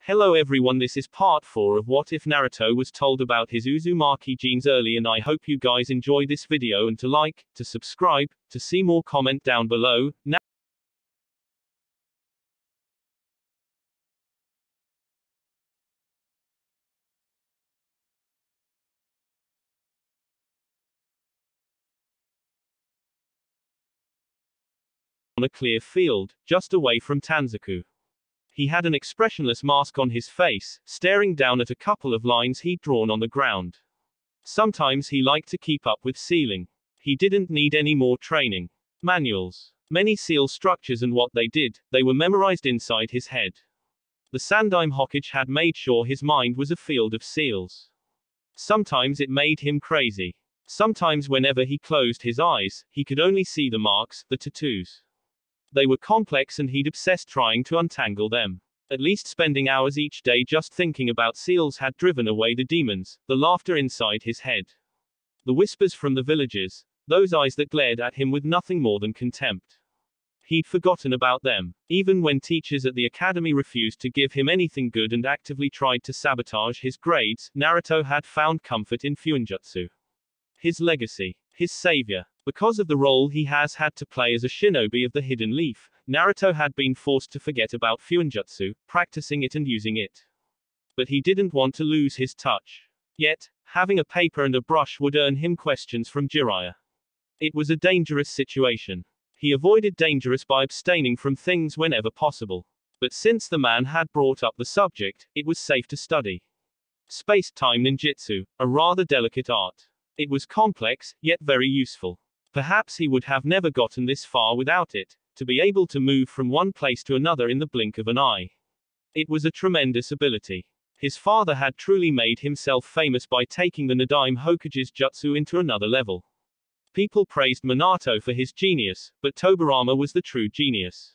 Hello everyone, this is part 4 of What If Naruto was told about his Uzumaki genes early, and I hope you guys enjoy this video, and to like, to subscribe, to see more, comment down below. Now on a clear field, just away from Tanzaku. He had an expressionless mask on his face, staring down at a couple of lines he'd drawn on the ground. Sometimes he liked to keep up with sealing. He didn't need any more training. Manuals. Many seal structures and what they did, they were memorized inside his head. The Sandaime Hokage had made sure his mind was a field of seals. Sometimes it made him crazy. Sometimes whenever he closed his eyes, he could only see the marks, the tattoos. They were complex and he'd obsessed trying to untangle them. At least spending hours each day just thinking about seals had driven away the demons, the laughter inside his head. The whispers from the villagers, those eyes that glared at him with nothing more than contempt. He'd forgotten about them. Even when teachers at the academy refused to give him anything good and actively tried to sabotage his grades, Naruto had found comfort in Fuinjutsu. His legacy. His savior. Because of the role he has had to play as a shinobi of the Hidden Leaf, Naruto had been forced to forget about Fuinjutsu, practicing it and using it. But he didn't want to lose his touch. Yet, having a paper and a brush would earn him questions from Jiraiya. It was a dangerous situation. He avoided dangerous by abstaining from things whenever possible. But since the man had brought up the subject, it was safe to study. Space-time ninjutsu, a rather delicate art. It was complex, yet very useful. Perhaps he would have never gotten this far without it, to be able to move from one place to another in the blink of an eye. It was a tremendous ability. His father had truly made himself famous by taking the Sandaime Hokage's jutsu into another level. People praised Minato for his genius, but Tobirama was the true genius.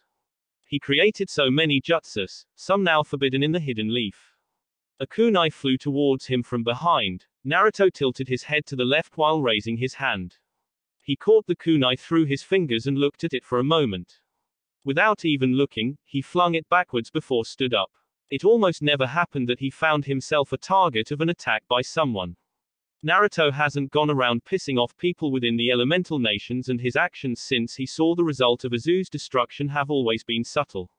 He created so many jutsus, some now forbidden in the Hidden Leaf. A kunai flew towards him from behind. Naruto tilted his head to the left while raising his hand. He caught the kunai through his fingers and looked at it for a moment. Without even looking, he flung it backwards before stood up. It almost never happened that he found himself a target of an attack by someone. Naruto hasn't gone around pissing off people within the elemental nations, and his actions since he saw the result of Izu's destruction have always been subtle.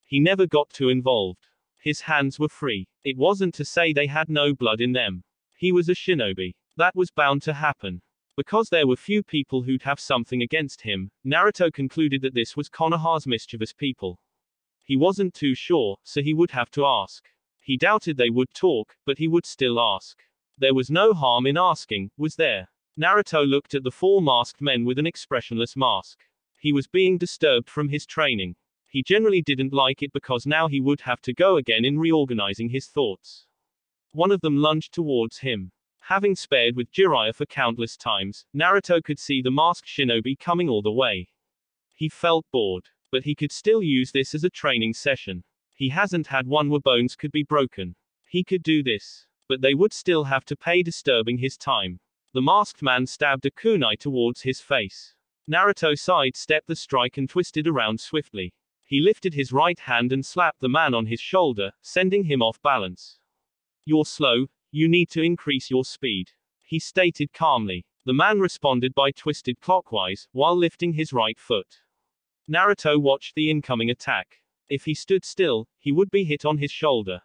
He never got too involved. His hands were free. It wasn't to say they had no blood in them. He was a shinobi. That was bound to happen. Because there were few people who'd have something against him, Naruto concluded that this was Konoha's mischievous people. He wasn't too sure, so he would have to ask. He doubted they would talk, but he would still ask. There was no harm in asking, was there? Naruto looked at the 4 masked men with an expressionless mask. He was being disturbed from his training. He generally didn't like it because now he would have to go again in reorganizing his thoughts. One of them lunged towards him. Having spared with Jiraiya for countless times, Naruto could see the masked shinobi coming all the way. He felt bored. But he could still use this as a training session. He hasn't had one where bones could be broken. He could do this. But they would still have to pay, disturbing his time. The masked man stabbed a kunai towards his face. Naruto sidestepped the strike and twisted around swiftly. He lifted his right hand and slapped the man on his shoulder, sending him off balance. "You're slow, you need to increase your speed," he stated calmly. The man responded by twisted clockwise, while lifting his right foot. Naruto watched the incoming attack. If he stood still, he would be hit on his shoulder.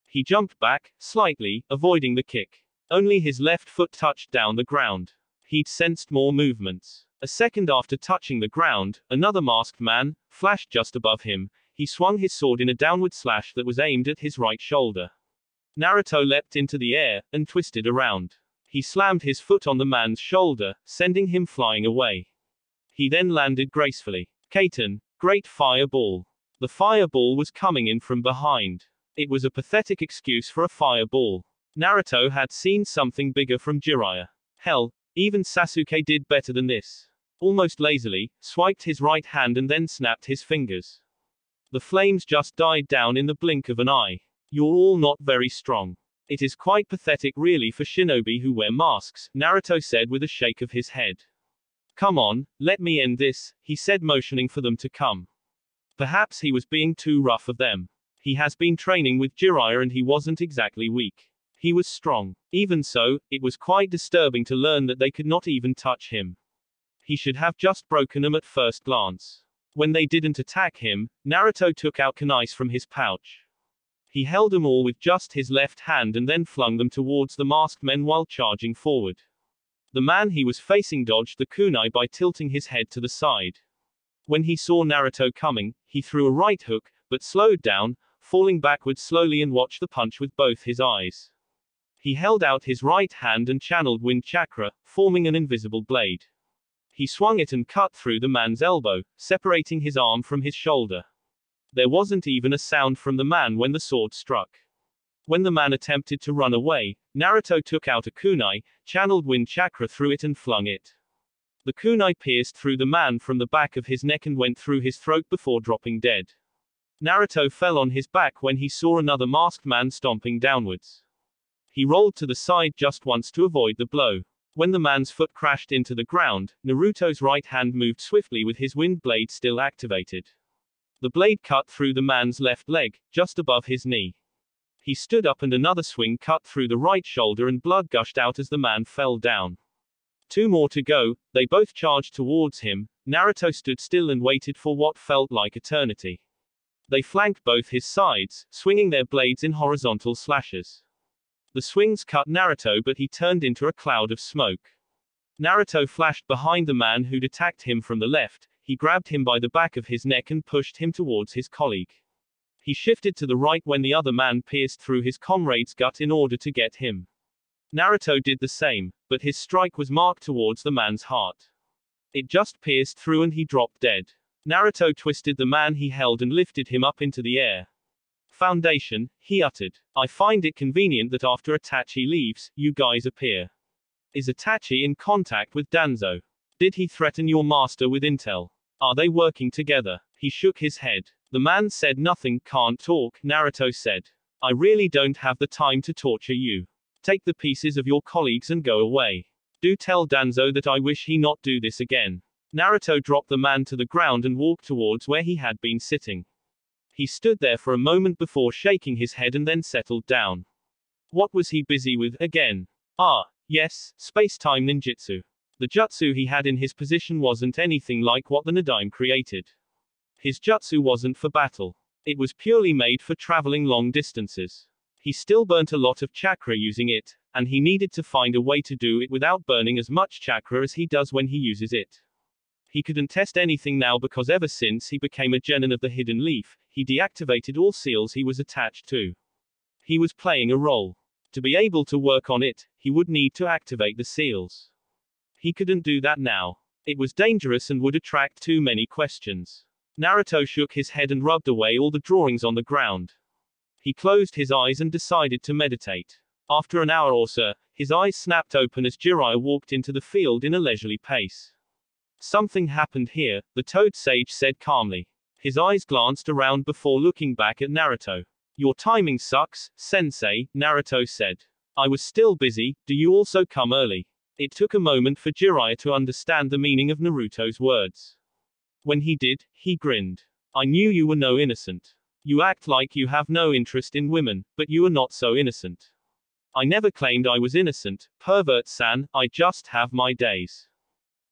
He jumped back, slightly, avoiding the kick. Only his left foot touched down the ground. He'd sensed more movements. A second after touching the ground, another masked man flashed just above him. He swung his sword in a downward slash that was aimed at his right shoulder. Naruto leapt into the air, and twisted around. He slammed his foot on the man's shoulder, sending him flying away. He then landed gracefully. Kaiten, great fireball. The fireball was coming in from behind. It was a pathetic excuse for a fireball. Naruto had seen something bigger from Jiraiya. Hell, even Sasuke did better than this. Almost lazily, swiped his right hand and then snapped his fingers. The flames just died down in the blink of an eye. "You're all not very strong. It is quite pathetic really for shinobi who wear masks," Naruto said with a shake of his head. "Come on, let me end this," he said, motioning for them to come. Perhaps he was being too rough of them. He has been training with Jiraiya and he wasn't exactly weak. He was strong. Even so, it was quite disturbing to learn that they could not even touch him. He should have just broken them at first glance. When they didn't attack him, Naruto took out kunais from his pouch. He held them all with just his left hand and then flung them towards the masked men while charging forward. The man he was facing dodged the kunai by tilting his head to the side. When he saw Naruto coming, he threw a right hook, but slowed down, falling backwards slowly and watched the punch with both his eyes. He held out his right hand and channeled wind chakra, forming an invisible blade. He swung it and cut through the man's elbow, separating his arm from his shoulder. There wasn't even a sound from the man when the sword struck. When the man attempted to run away, Naruto took out a kunai, channeled wind chakra through it and flung it. The kunai pierced through the man from the back of his neck and went through his throat before dropping dead. Naruto fell on his back when he saw another masked man stomping downwards. He rolled to the side just once to avoid the blow. When the man's foot crashed into the ground, Naruto's right hand moved swiftly with his wind blade still activated. The blade cut through the man's left leg, just above his knee. He stood up and another swing cut through the right shoulder and blood gushed out as the man fell down. 2 more to go, they both charged towards him. Naruto stood still and waited for what felt like eternity. They flanked both his sides, swinging their blades in horizontal slashes. The swings cut Naruto but he turned into a cloud of smoke. Naruto flashed behind the man who'd attacked him from the left. He grabbed him by the back of his neck and pushed him towards his colleague. He shifted to the right when the other man pierced through his comrade's gut in order to get him. Naruto did the same, but his strike was marked towards the man's heart. It just pierced through and he dropped dead. Naruto twisted the man he held and lifted him up into the air. Foundation, he uttered. I find it convenient that after Itachi leaves, you guys appear. Is Itachi in contact with Danzo? Did he threaten your master with intel? Are they working together? He shook his head. The man said nothing, can't talk, Naruto said. I really don't have the time to torture you. Take the pieces of your colleagues and go away. Do tell Danzo that I wish he not do this again. Naruto dropped the man to the ground and walked towards where he had been sitting. He stood there for a moment before shaking his head and then settled down. What was he busy with, again? Ah, yes, space-time ninjutsu. The jutsu he had in his position wasn't anything like what the Nadaime created. His jutsu wasn't for battle. It was purely made for traveling long distances. He still burnt a lot of chakra using it, and he needed to find a way to do it without burning as much chakra as he does when he uses it. He couldn't test anything now because ever since he became a genin of the Hidden Leaf, he deactivated all seals he was attached to. He was playing a role. To be able to work on it, he would need to activate the seals. He couldn't do that now. It was dangerous and would attract too many questions. Naruto shook his head and rubbed away all the drawings on the ground. He closed his eyes and decided to meditate. After an hour or so, his eyes snapped open as Jiraiya walked into the field in a leisurely pace. Something happened here, the Toad Sage said calmly. His eyes glanced around before looking back at Naruto. Your timing sucks, sensei, Naruto said. I was still busy, do you also come early? It took a moment for Jiraiya to understand the meaning of Naruto's words. When he did, he grinned. I knew you were no innocent. You act like you have no interest in women, but you are not so innocent. I never claimed I was innocent, pervert-san, I just have my days.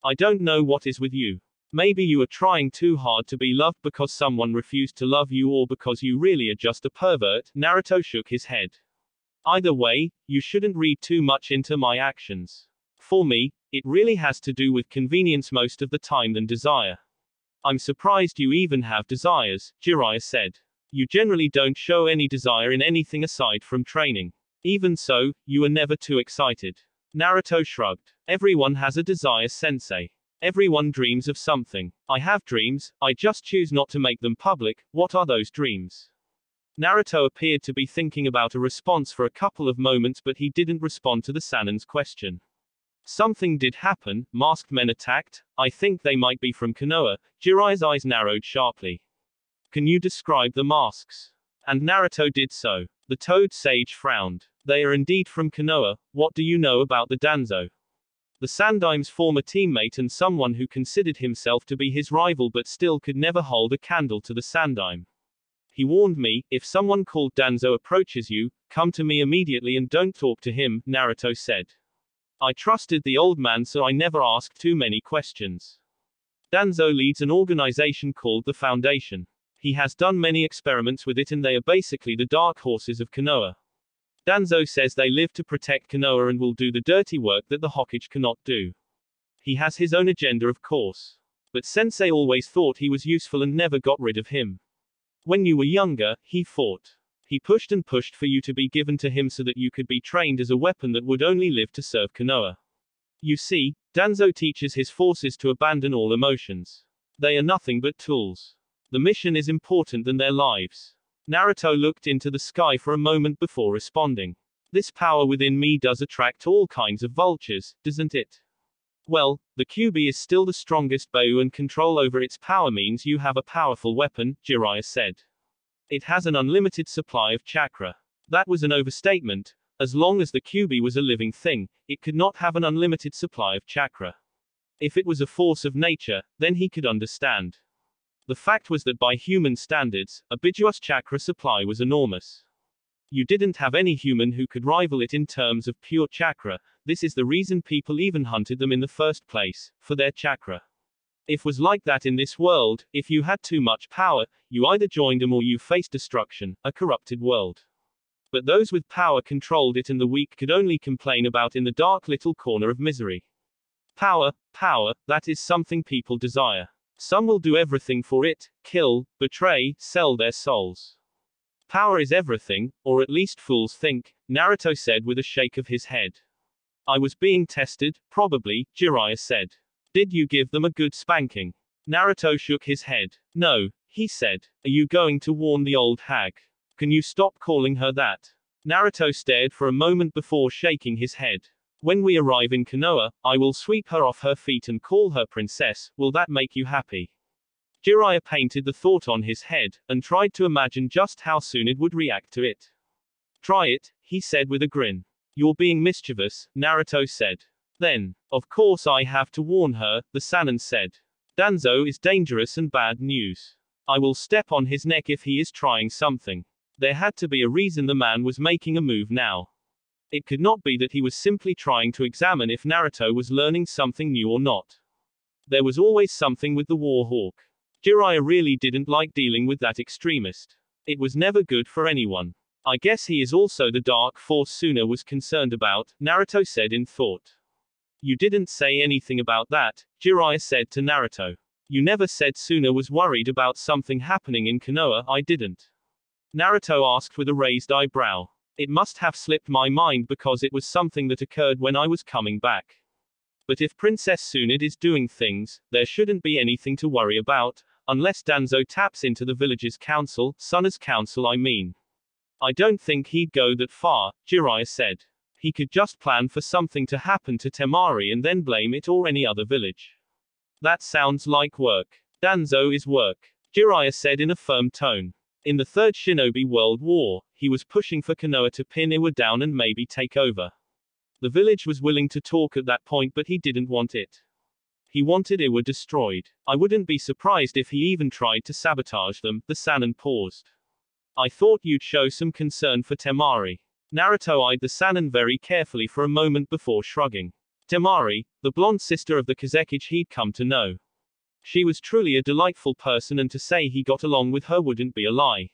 I don't know what is with you. Maybe you are trying too hard to be loved because someone refused to love you or because you really are just a pervert, Naruto shook his head. Either way, you shouldn't read too much into my actions. For me, it really has to do with convenience most of the time than desire. I'm surprised you even have desires, Jiraiya said. You generally don't show any desire in anything aside from training. Even so, you are never too excited. Naruto shrugged. Everyone has a desire, sensei. Everyone dreams of something. I have dreams, I just choose not to make them public. What are those dreams? Naruto appeared to be thinking about a response for a couple of moments, but he didn't respond to the Sanin's question. Something did happen, masked men attacked, I think they might be from Konoha. Jiraiya's eyes narrowed sharply. Can you describe the masks? And Naruto did so. The Toad Sage frowned. They are indeed from Konoha. What do you know about the Danzo? The Sandaime's former teammate and someone who considered himself to be his rival but still could never hold a candle to the Sandaime. He warned me, if someone called Danzo approaches you, come to me immediately and don't talk to him, Naruto said. I trusted the old man so I never asked too many questions. Danzo leads an organization called the Foundation. He has done many experiments with it and they are basically the dark horses of Konoha. Danzo says they live to protect Konoha and will do the dirty work that the Hokage cannot do. He has his own agenda, of course. But Sensei always thought he was useful and never got rid of him. When you were younger, he fought. He pushed and pushed for you to be given to him so that you could be trained as a weapon that would only live to serve Konoha. You see, Danzo teaches his forces to abandon all emotions. They are nothing but tools. The mission is important than their lives. Naruto looked into the sky for a moment before responding. This power within me does attract all kinds of vultures, doesn't it? Well, the Kyuubi is still the strongest Buu and control over its power means you have a powerful weapon, Jiraiya said. It has an unlimited supply of chakra. That was an overstatement. As long as the Kyuubi was a living thing, it could not have an unlimited supply of chakra. If it was a force of nature, then he could understand. The fact was that by human standards, Abiju's chakra supply was enormous. You didn't have any human who could rival it in terms of pure chakra. This is the reason people even hunted them in the first place, for their chakra. It was like that in this world. If you had too much power, you either joined them or you faced destruction, a corrupted world. But those with power controlled it and the weak could only complain about in the dark little corner of misery. Power, that is something people desire. Some will do everything for it, kill, betray, sell their souls. Power is everything, or at least fools think, Naruto said with a shake of his head. I was being tested, probably, Jiraiya said. Did you give them a good spanking? Naruto shook his head. No, he said. Are you going to warn the old hag? Can you stop calling her that? Naruto stared for a moment before shaking his head. When we arrive in Konoha, I will sweep her off her feet and call her princess. Will that make you happy? Jiraiya painted the thought on his head, and tried to imagine just how soon it would react to it. Try it, he said with a grin. You're being mischievous, Naruto said. Then, of course I have to warn her, the Sannin said. Danzo is dangerous and bad news. I will step on his neck if he is trying something. There had to be a reason the man was making a move now. It could not be that he was simply trying to examine if Naruto was learning something new or not. There was always something with the war hawk. Jiraiya really didn't like dealing with that extremist. It was never good for anyone. I guess he is also the dark force Suna was concerned about, Naruto said in thought. You didn't say anything about that, Jiraiya said to Naruto. You never said Suna was worried about something happening in Konoha. I didn't. Naruto asked with a raised eyebrow. It must have slipped my mind because it was something that occurred when I was coming back. But if Princess Sunid is doing things, there shouldn't be anything to worry about, unless Danzo taps into the village's council, Suna's council I mean. I don't think he'd go that far, Jiraiya said. He could just plan for something to happen to Temari and then blame it or any other village. That sounds like work. Danzo is work, Jiraiya said in a firm tone. In the Third Shinobi World War, he was pushing for Konoha to pin Iwa down and maybe take over. The village was willing to talk at that point but he didn't want it. He wanted Iwa destroyed. I wouldn't be surprised if he even tried to sabotage them, the Sannin paused. I thought you'd show some concern for Temari. Naruto eyed the Sannin very carefully for a moment before shrugging. Temari, the blonde sister of the Kazekage he'd come to know. She was truly a delightful person and to say he got along with her wouldn't be a lie.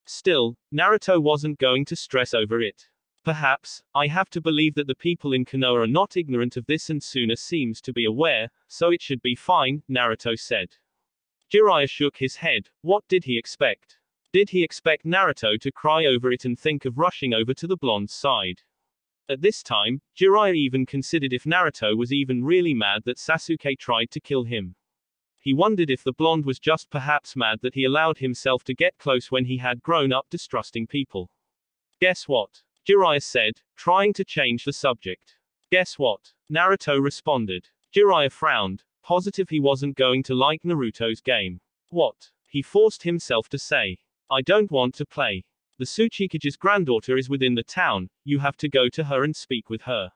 Still, Naruto wasn't going to stress over it. Perhaps, I have to believe that the people in Konoha are not ignorant of this and Suna seems to be aware, so it should be fine, Naruto said. Jiraiya shook his head. What did he expect? Did he expect Naruto to cry over it and think of rushing over to the blonde's side? At this time, Jiraiya even considered if Naruto was even really mad that Sasuke tried to kill him. He wondered if the blonde was just perhaps mad that he allowed himself to get close when he had grown up distrusting people. Guess what? Jiraiya said, trying to change the subject. Guess what? Naruto responded. Jiraiya frowned, positive he wasn't going to like Naruto's game. What? He forced himself to say. I don't want to play. The Tsuchikage's granddaughter is within the town, you have to go to her and speak with her.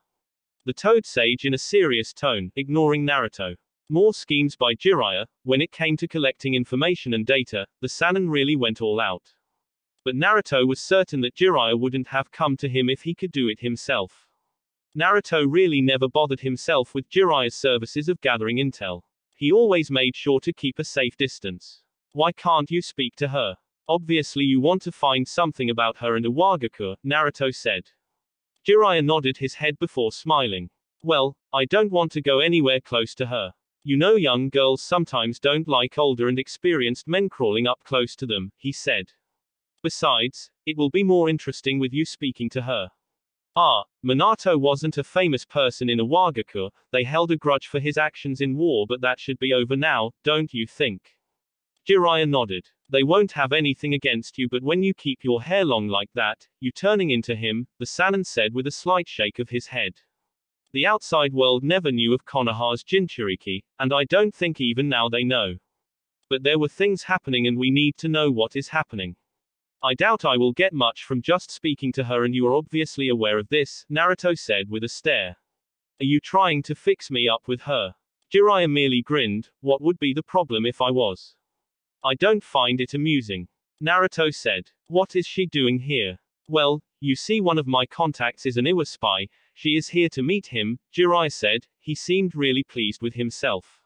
The Toad Sage in a serious tone, ignoring Naruto. More schemes by Jiraiya. When it came to collecting information and data, the Sannin really went all out. But Naruto was certain that Jiraiya wouldn't have come to him if he could do it himself. Naruto really never bothered himself with Jiraiya's services of gathering intel. He always made sure to keep a safe distance. Why can't you speak to her? Obviously you want to find something about her and Iwagakure, Naruto said. Jiraiya nodded his head before smiling. Well, I don't want to go anywhere close to her. You know young girls sometimes don't like older and experienced men crawling up close to them, he said. Besides, it will be more interesting with you speaking to her. Ah, Minato wasn't a famous person in Iwagakure, they held a grudge for his actions in war, but that should be over now, don't you think? Jiraiya nodded. They won't have anything against you, but when you keep your hair long like that, you turning into him, the Sannin said with a slight shake of his head. The outside world never knew of Konoha's Jinchuriki, and I don't think even now they know. But there were things happening and we need to know what is happening. I doubt I will get much from just speaking to her, and you are obviously aware of this, Naruto said with a stare. Are you trying to fix me up with her? Jiraiya merely grinned. What would be the problem if I was? I don't find it amusing. Naruto said. What is she doing here? Well, you see, one of my contacts is an Iwa spy. She is here to meet him, Jiraiya said. He seemed really pleased with himself.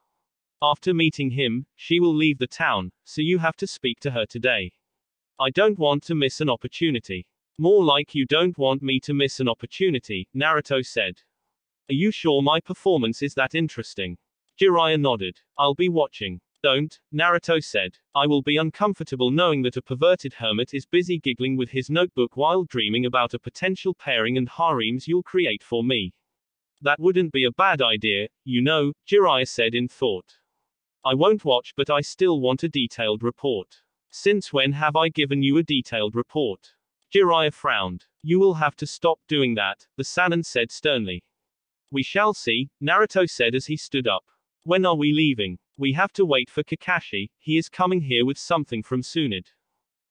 After meeting him, she will leave the town, so you have to speak to her today. I don't want to miss an opportunity. More like you don't want me to miss an opportunity, Naruto said. Are you sure my performance is that interesting? Jiraiya nodded. I'll be watching. Don't, Naruto said. I will be uncomfortable knowing that a perverted hermit is busy giggling with his notebook while dreaming about a potential pairing and harems you'll create for me. That wouldn't be a bad idea, you know, Jiraiya said in thought. I won't watch, but I still want a detailed report. Since when have I given you a detailed report? Jiraiya frowned. You will have to stop doing that, the Sannin said sternly. We shall see, Naruto said as he stood up. When are we leaving? We have to wait for Kakashi, he is coming here with something from Tsunade.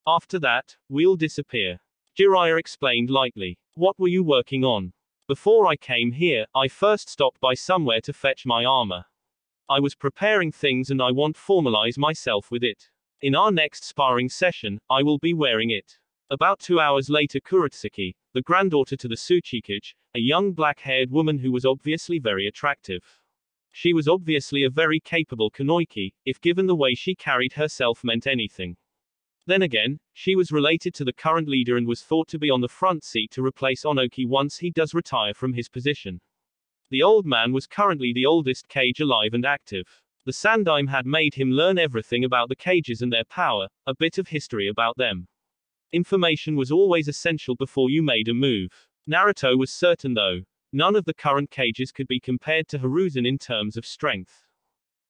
After that, we'll disappear. Jiraiya explained lightly. What were you working on? Before I came here, I first stopped by somewhere to fetch my armor. I was preparing things and I want to formalize myself with it. In our next sparring session, I will be wearing it. About 2 hours later, Kurotsuki, the granddaughter to the Tsuchikage, a young black-haired woman who was obviously very attractive. She was obviously a very capable Kunoichi, if given the way she carried herself meant anything. Then again, she was related to the current leader and was thought to be on the front seat to replace Onoki once he does retire from his position. The old man was currently the oldest Kage alive and active. The Sandaime had made him learn everything about the Kages and their power, a bit of history about them. Information was always essential before you made a move. Naruto was certain though. None of the current Kages could be compared to Hiruzen in terms of strength.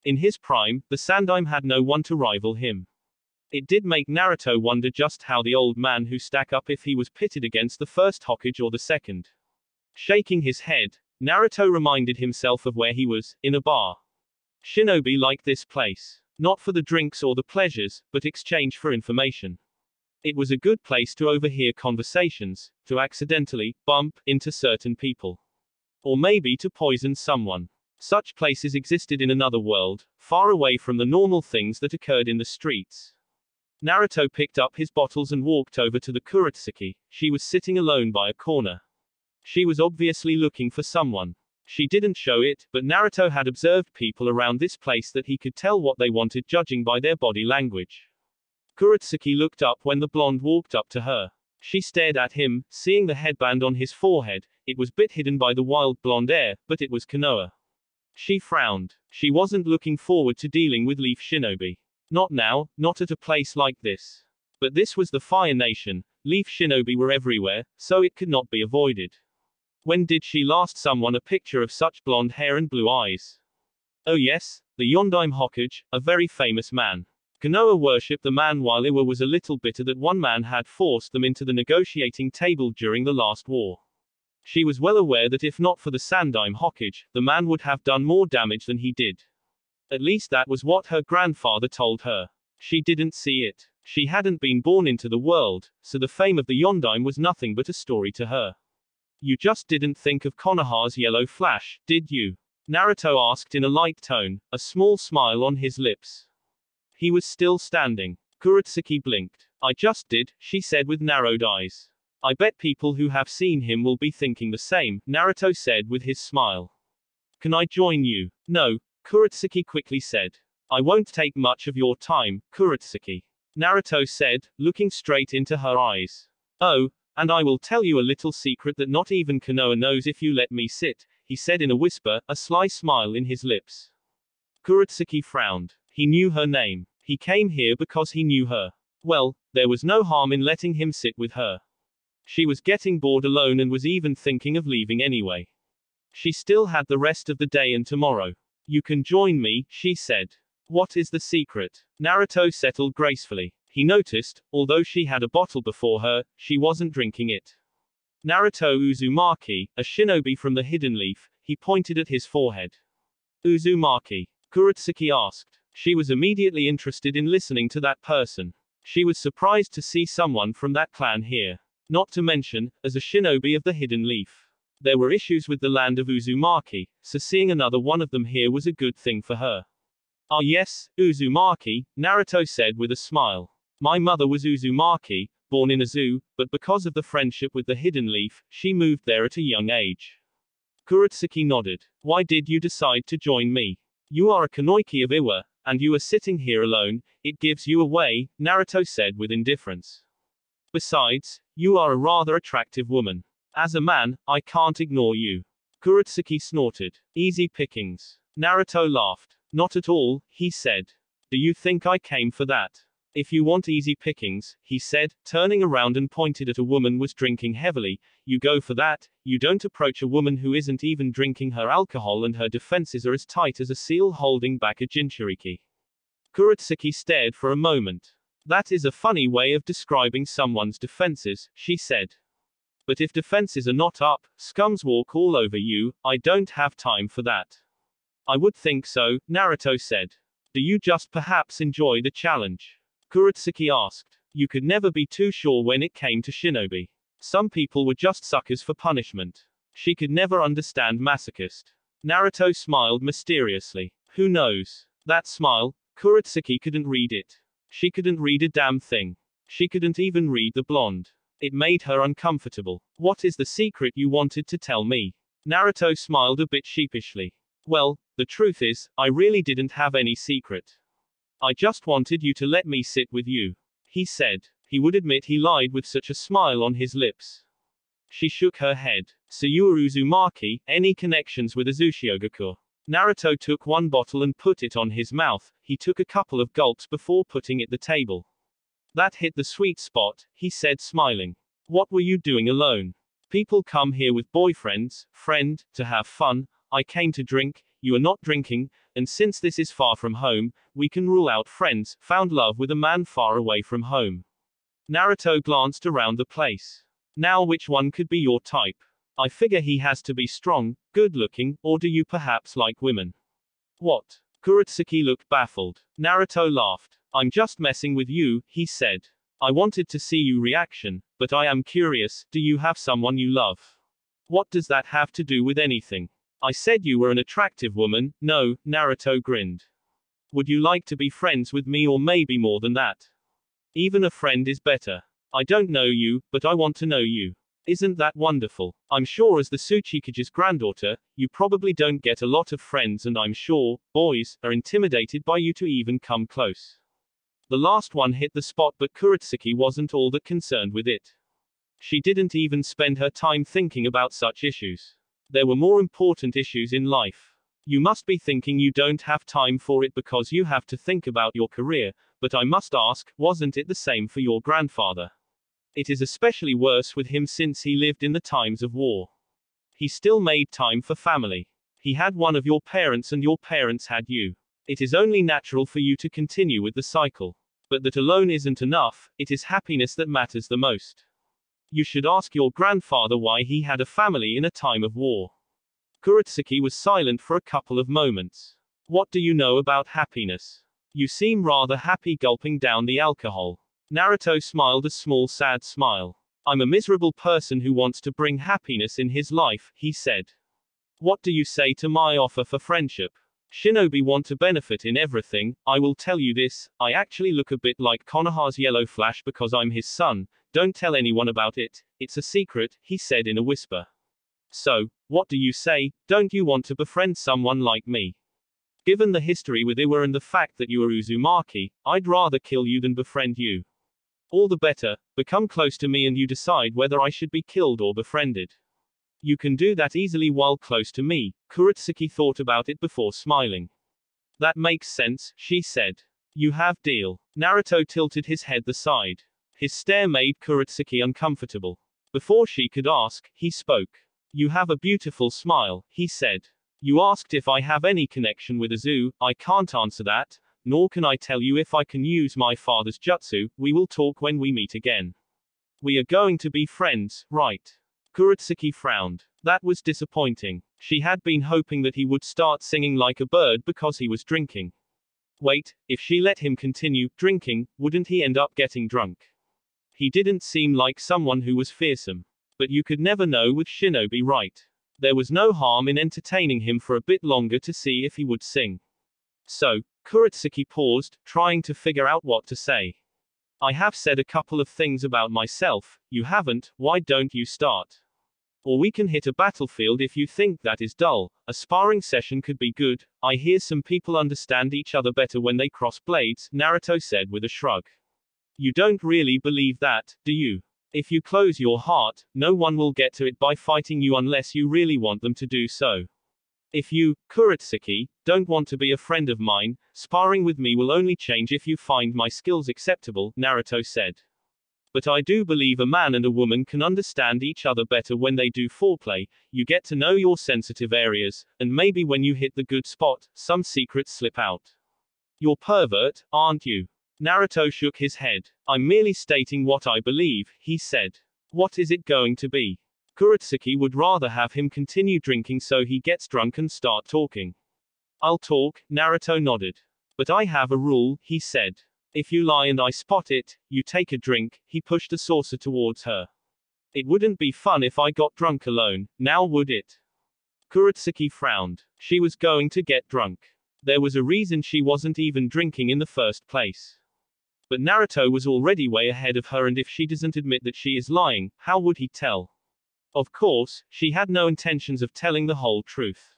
In his prime, the Sandaime had no one to rival him. It did make Naruto wonder just how the old man who stack up if he was pitted against the first Hokage or the second. Shaking his head, Naruto reminded himself of where he was, in a bar. Shinobi liked this place. Not for the drinks or the pleasures, but exchange for information. It was a good place to overhear conversations, to accidentally bump into certain people. Or maybe to poison someone. Such places existed in another world, far away from the normal things that occurred in the streets. Naruto picked up his bottles and walked over to the Kurotsuki. She was sitting alone by a corner. She was obviously looking for someone. She didn't show it, but Naruto had observed people around this place that he could tell what they wanted judging by their body language. Kurotsuki looked up when the blonde walked up to her. She stared at him, seeing the headband on his forehead. It was bit hidden by the wild blonde hair, but it was Konoha. She frowned. She wasn't looking forward to dealing with Leaf Shinobi. Not now, not at a place like this. But this was the Fire Nation. Leaf Shinobi were everywhere, so it could not be avoided. When did she last someone a picture of such blonde hair and blue eyes? Oh yes, the Yondaime Hokage, a very famous man. Konoha worshipped the man while Iwa was a little bitter that one man had forced them into the negotiating table during the last war. She was well aware that if not for the Sandaime Hokage, the man would have done more damage than he did. At least that was what her grandfather told her. She didn't see it. She hadn't been born into the world, so the fame of the Yondaime was nothing but a story to her. You just didn't think of Konoha's yellow flash, did you? Naruto asked in a light tone, a small smile on his lips. He was still standing. Kuretsuki blinked. I just did, she said with narrowed eyes. I bet people who have seen him will be thinking the same, Naruto said with his smile. Can I join you? No, Kuretsuki quickly said. I won't take much of your time, Kuretsuki. Naruto said, looking straight into her eyes. Oh, and I will tell you a little secret that not even Konoha knows if you let me sit, he said in a whisper, a sly smile in his lips. Kuretsuki frowned. He knew her name. He came here because he knew her. Well, there was no harm in letting him sit with her. She was getting bored alone and was even thinking of leaving anyway. She still had the rest of the day and tomorrow. You can join me, she said. What is the secret? Naruto settled gracefully. He noticed, although she had a bottle before her, she wasn't drinking it. Naruto Uzumaki, a shinobi from the Hidden Leaf, he pointed at his forehead. Uzumaki? Kuretsuki asked. She was immediately interested in listening to that person. She was surprised to see someone from that clan here. Not to mention, as a shinobi of the Hidden Leaf. There were issues with the land of Uzumaki, so seeing another one of them here was a good thing for her. Ah yes, Uzumaki, Naruto said with a smile. My mother was Uzumaki, born in a zoo, but because of the friendship with the Hidden Leaf, she moved there at a young age. Kuretsuki nodded. Why did you decide to join me? You are a Kunoichi of Iwa, and you are sitting here alone, it gives you away, Naruto said with indifference. Besides, you are a rather attractive woman. As a man, I can't ignore you. Kuretsuki snorted. Easy pickings. Naruto laughed. Not at all, he said. Do you think I came for that? If you want easy pickings, he said, turning around and pointed at a woman was drinking heavily, you go for that, you don't approach a woman who isn't even drinking her alcohol and her defenses are as tight as a seal holding back a jinchuriki. Kuretsuki stared for a moment. That is a funny way of describing someone's defenses, she said. But if defenses are not up, scums walk all over you, I don't have time for that. I would think so, Naruto said. Do you just perhaps enjoy the challenge? Kuretsuki asked. You could never be too sure when it came to shinobi. Some people were just suckers for punishment. She could never understand masochist. Naruto smiled mysteriously. Who knows? That smile, Kuretsuki couldn't read it. She couldn't read a damn thing. She couldn't even read the blonde. It made her uncomfortable. What is the secret you wanted to tell me? Naruto smiled a bit sheepishly. Well, the truth is, I really didn't have any secret. I just wanted you to let me sit with you. He said. He would admit he lied with such a smile on his lips. She shook her head. So you are Uzumaki, any connections with Azushiogaku? Naruto took one bottle and put it on his mouth. He took a couple of gulps before putting it the table. That hit the sweet spot, he said smiling. What were you doing alone? People come here with boyfriends, friend, to have fun. I came to drink, you are not drinking, and since this is far from home, we can rule out friends, found love with a man far away from home. Naruto glanced around the place. Now which one could be your type? I figure he has to be strong, good looking, or do you perhaps like women? What? Kuretsuki looked baffled. Naruto laughed. I'm just messing with you, he said. I wanted to see your reaction, but I am curious, do you have someone you love? What does that have to do with anything? I said you were an attractive woman, no, Naruto grinned. Would you like to be friends with me or maybe more than that? Even a friend is better. I don't know you, but I want to know you. Isn't that wonderful? I'm sure as the Tsuchikage's granddaughter, you probably don't get a lot of friends and I'm sure, boys, are intimidated by you to even come close. The last one hit the spot but Kuretsuki wasn't all that concerned with it. She didn't even spend her time thinking about such issues. There were more important issues in life. You must be thinking you don't have time for it because you have to think about your career, but I must ask, wasn't it the same for your grandfather? It is especially worse with him since he lived in the times of war. He still made time for family. He had one of your parents and your parents had you. It is only natural for you to continue with the cycle. But that alone isn't enough, it is happiness that matters the most. You should ask your grandfather why he had a family in a time of war. Kuretsuki was silent for a couple of moments. What do you know about happiness? You seem rather happy gulping down the alcohol. Naruto smiled a small sad smile. I'm a miserable person who wants to bring happiness in his life, he said. What do you say to my offer for friendship? Shinobi want to benefit in everything. I will tell you this, I actually look a bit like Konoha's Yellow Flash because I'm his son. Don't tell anyone about it, it's a secret, he said in a whisper. So, what do you say, don't you want to befriend someone like me? Given the history with Iwa and the fact that you are Uzumaki, I'd rather kill you than befriend you. All the better, become close to me and you decide whether I should be killed or befriended. You can do that easily while close to me. Kuretsuki thought about it before smiling. That makes sense, she said. You have deal. Naruto tilted his head aside. His stare made Kuretsuki uncomfortable. Before she could ask, he spoke. You have a beautiful smile, he said. You asked if I have any connection with Azu. I can't answer that, nor can I tell you if I can use my father's jutsu. We will talk when we meet again. We are going to be friends, right? Kuretsuki frowned. That was disappointing. She had been hoping that he would start singing like a bird because he was drinking. Wait, if she let him continue drinking, wouldn't he end up getting drunk? He didn't seem like someone who was fearsome. But you could never know with Shinobi, right? There was no harm in entertaining him for a bit longer to see if he would sing. So, Kuretsuki paused, trying to figure out what to say. I have said a couple of things about myself, you haven't, why don't you start? Or we can hit a battlefield if you think that is dull. A sparring session could be good. I hear some people understand each other better when they cross blades, Naruto said with a shrug. You don't really believe that, do you? If you close your heart, no one will get to it by fighting you unless you really want them to do so. If you, Kuretsuki, don't want to be a friend of mine, sparring with me will only change if you find my skills acceptable, Naruto said. But I do believe a man and a woman can understand each other better when they do foreplay. You get to know your sensitive areas, and maybe when you hit the good spot, some secrets slip out. You're pervert, aren't you? Naruto shook his head. I'm merely stating what I believe, he said. What is it going to be? Kuretsuki would rather have him continue drinking so he gets drunk and start talking. I'll talk, Naruto nodded. But I have a rule, he said. If you lie and I spot it, you take a drink. He pushed a saucer towards her. It wouldn't be fun if I got drunk alone, now would it? Kuretsuki frowned. She was going to get drunk. There was a reason she wasn't even drinking in the first place. But Naruto was already way ahead of her, and if she doesn't admit that she is lying, how would he tell? Of course, she had no intentions of telling the whole truth.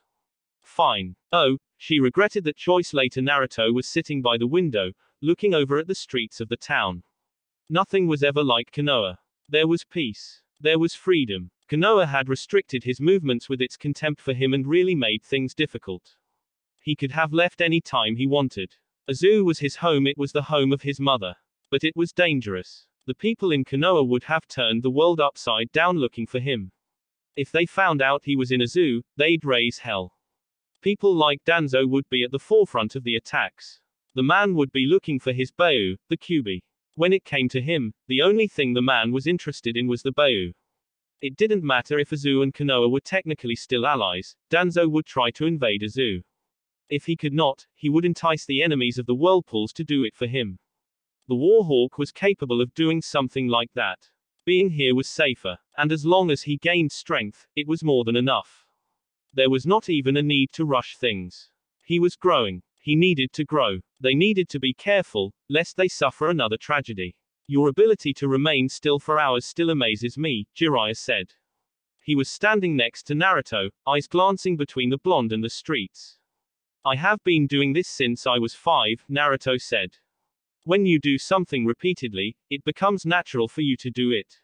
Fine. Oh, she regretted that choice later. Naruto was sitting by the window, looking over at the streets of the town. Nothing was ever like Konoha. There was peace. There was freedom. Konoha had restricted his movements with its contempt for him and really made things difficult. He could have left any time he wanted. Azu was his home, it was the home of his mother. But it was dangerous. The people in Konoha would have turned the world upside down looking for him. If they found out he was in Azu, they'd raise hell. People like Danzo would be at the forefront of the attacks. The man would be looking for his Beiyu, the Kyuubi. When it came to him, the only thing the man was interested in was the Beiyu. It didn't matter if Azu and Konoha were technically still allies, Danzo would try to invade Azu. If he could not, he would entice the enemies of the whirlpools to do it for him. The Warhawk was capable of doing something like that. Being here was safer, and as long as he gained strength, it was more than enough. There was not even a need to rush things. He was growing. He needed to grow. They needed to be careful, lest they suffer another tragedy. Your ability to remain still for hours still amazes me, Jiraiya said. He was standing next to Naruto, eyes glancing between the blonde and the streets. I have been doing this since I was 5, Naruto said. When you do something repeatedly, it becomes natural for you to do it.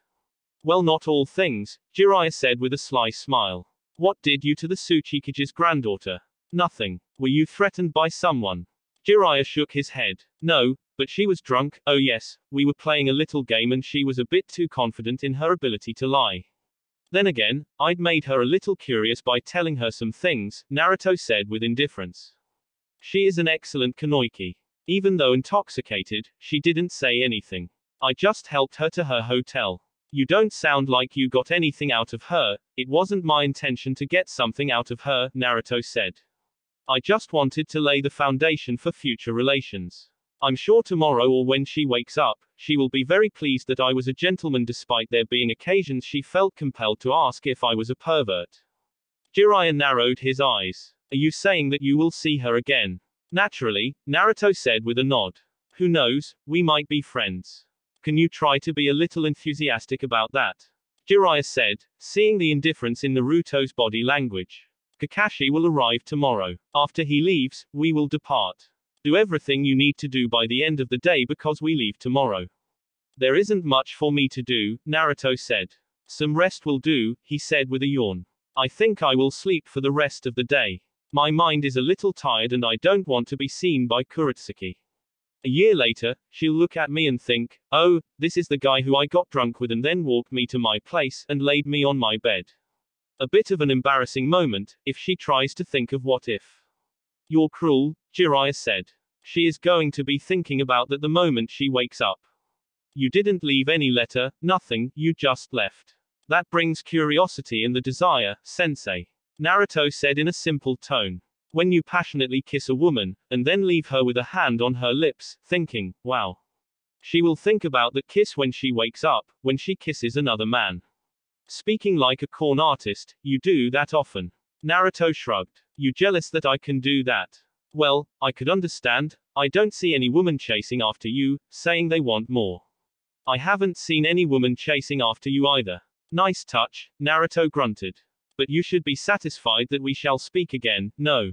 Well, not all things, Jiraiya said with a sly smile. What did you to the Tsuchikage's granddaughter? Nothing. Were you threatened by someone? Jiraiya shook his head. No, but she was drunk. Oh yes, we were playing a little game and she was a bit too confident in her ability to lie. Then again, I'd made her a little curious by telling her some things, Naruto said with indifference. She is an excellent Kunoichi. Even though intoxicated, she didn't say anything. I just helped her to her hotel. You don't sound like you got anything out of her. It wasn't my intention to get something out of her, Naruto said. I just wanted to lay the foundation for future relations. I'm sure tomorrow or when she wakes up, she will be very pleased that I was a gentleman despite there being occasions she felt compelled to ask if I was a pervert. Jiraiya narrowed his eyes. Are you saying that you will see her again? Naturally, Naruto said with a nod. Who knows, we might be friends. Can you try to be a little enthusiastic about that? Jiraiya said, seeing the indifference in Naruto's body language. Kakashi will arrive tomorrow. After he leaves, we will depart. Do everything you need to do by the end of the day because we leave tomorrow. There isn't much for me to do, Naruto said. Some rest will do, he said with a yawn. I think I will sleep for the rest of the day. My mind is a little tired and I don't want to be seen by Kurotsuki. A year later, she'll look at me and think, oh, this is the guy who I got drunk with and then walked me to my place and laid me on my bed. A bit of an embarrassing moment, if she tries to think of what if. You're cruel, Jiraiya said. She is going to be thinking about that the moment she wakes up. You didn't leave any letter, nothing, you just left. That brings curiosity and the desire, sensei. Naruto said in a simple tone. When you passionately kiss a woman, and then leave her with a hand on her lips, thinking, wow. She will think about the kiss when she wakes up, when she kisses another man. Speaking like a corn artist, you do that often. Naruto shrugged. You jealous that I can do that? Well, I could understand. I don't see any woman chasing after you, saying they want more. I haven't seen any woman chasing after you either. Nice touch, Naruto grunted. But you should be satisfied that we shall speak again, no.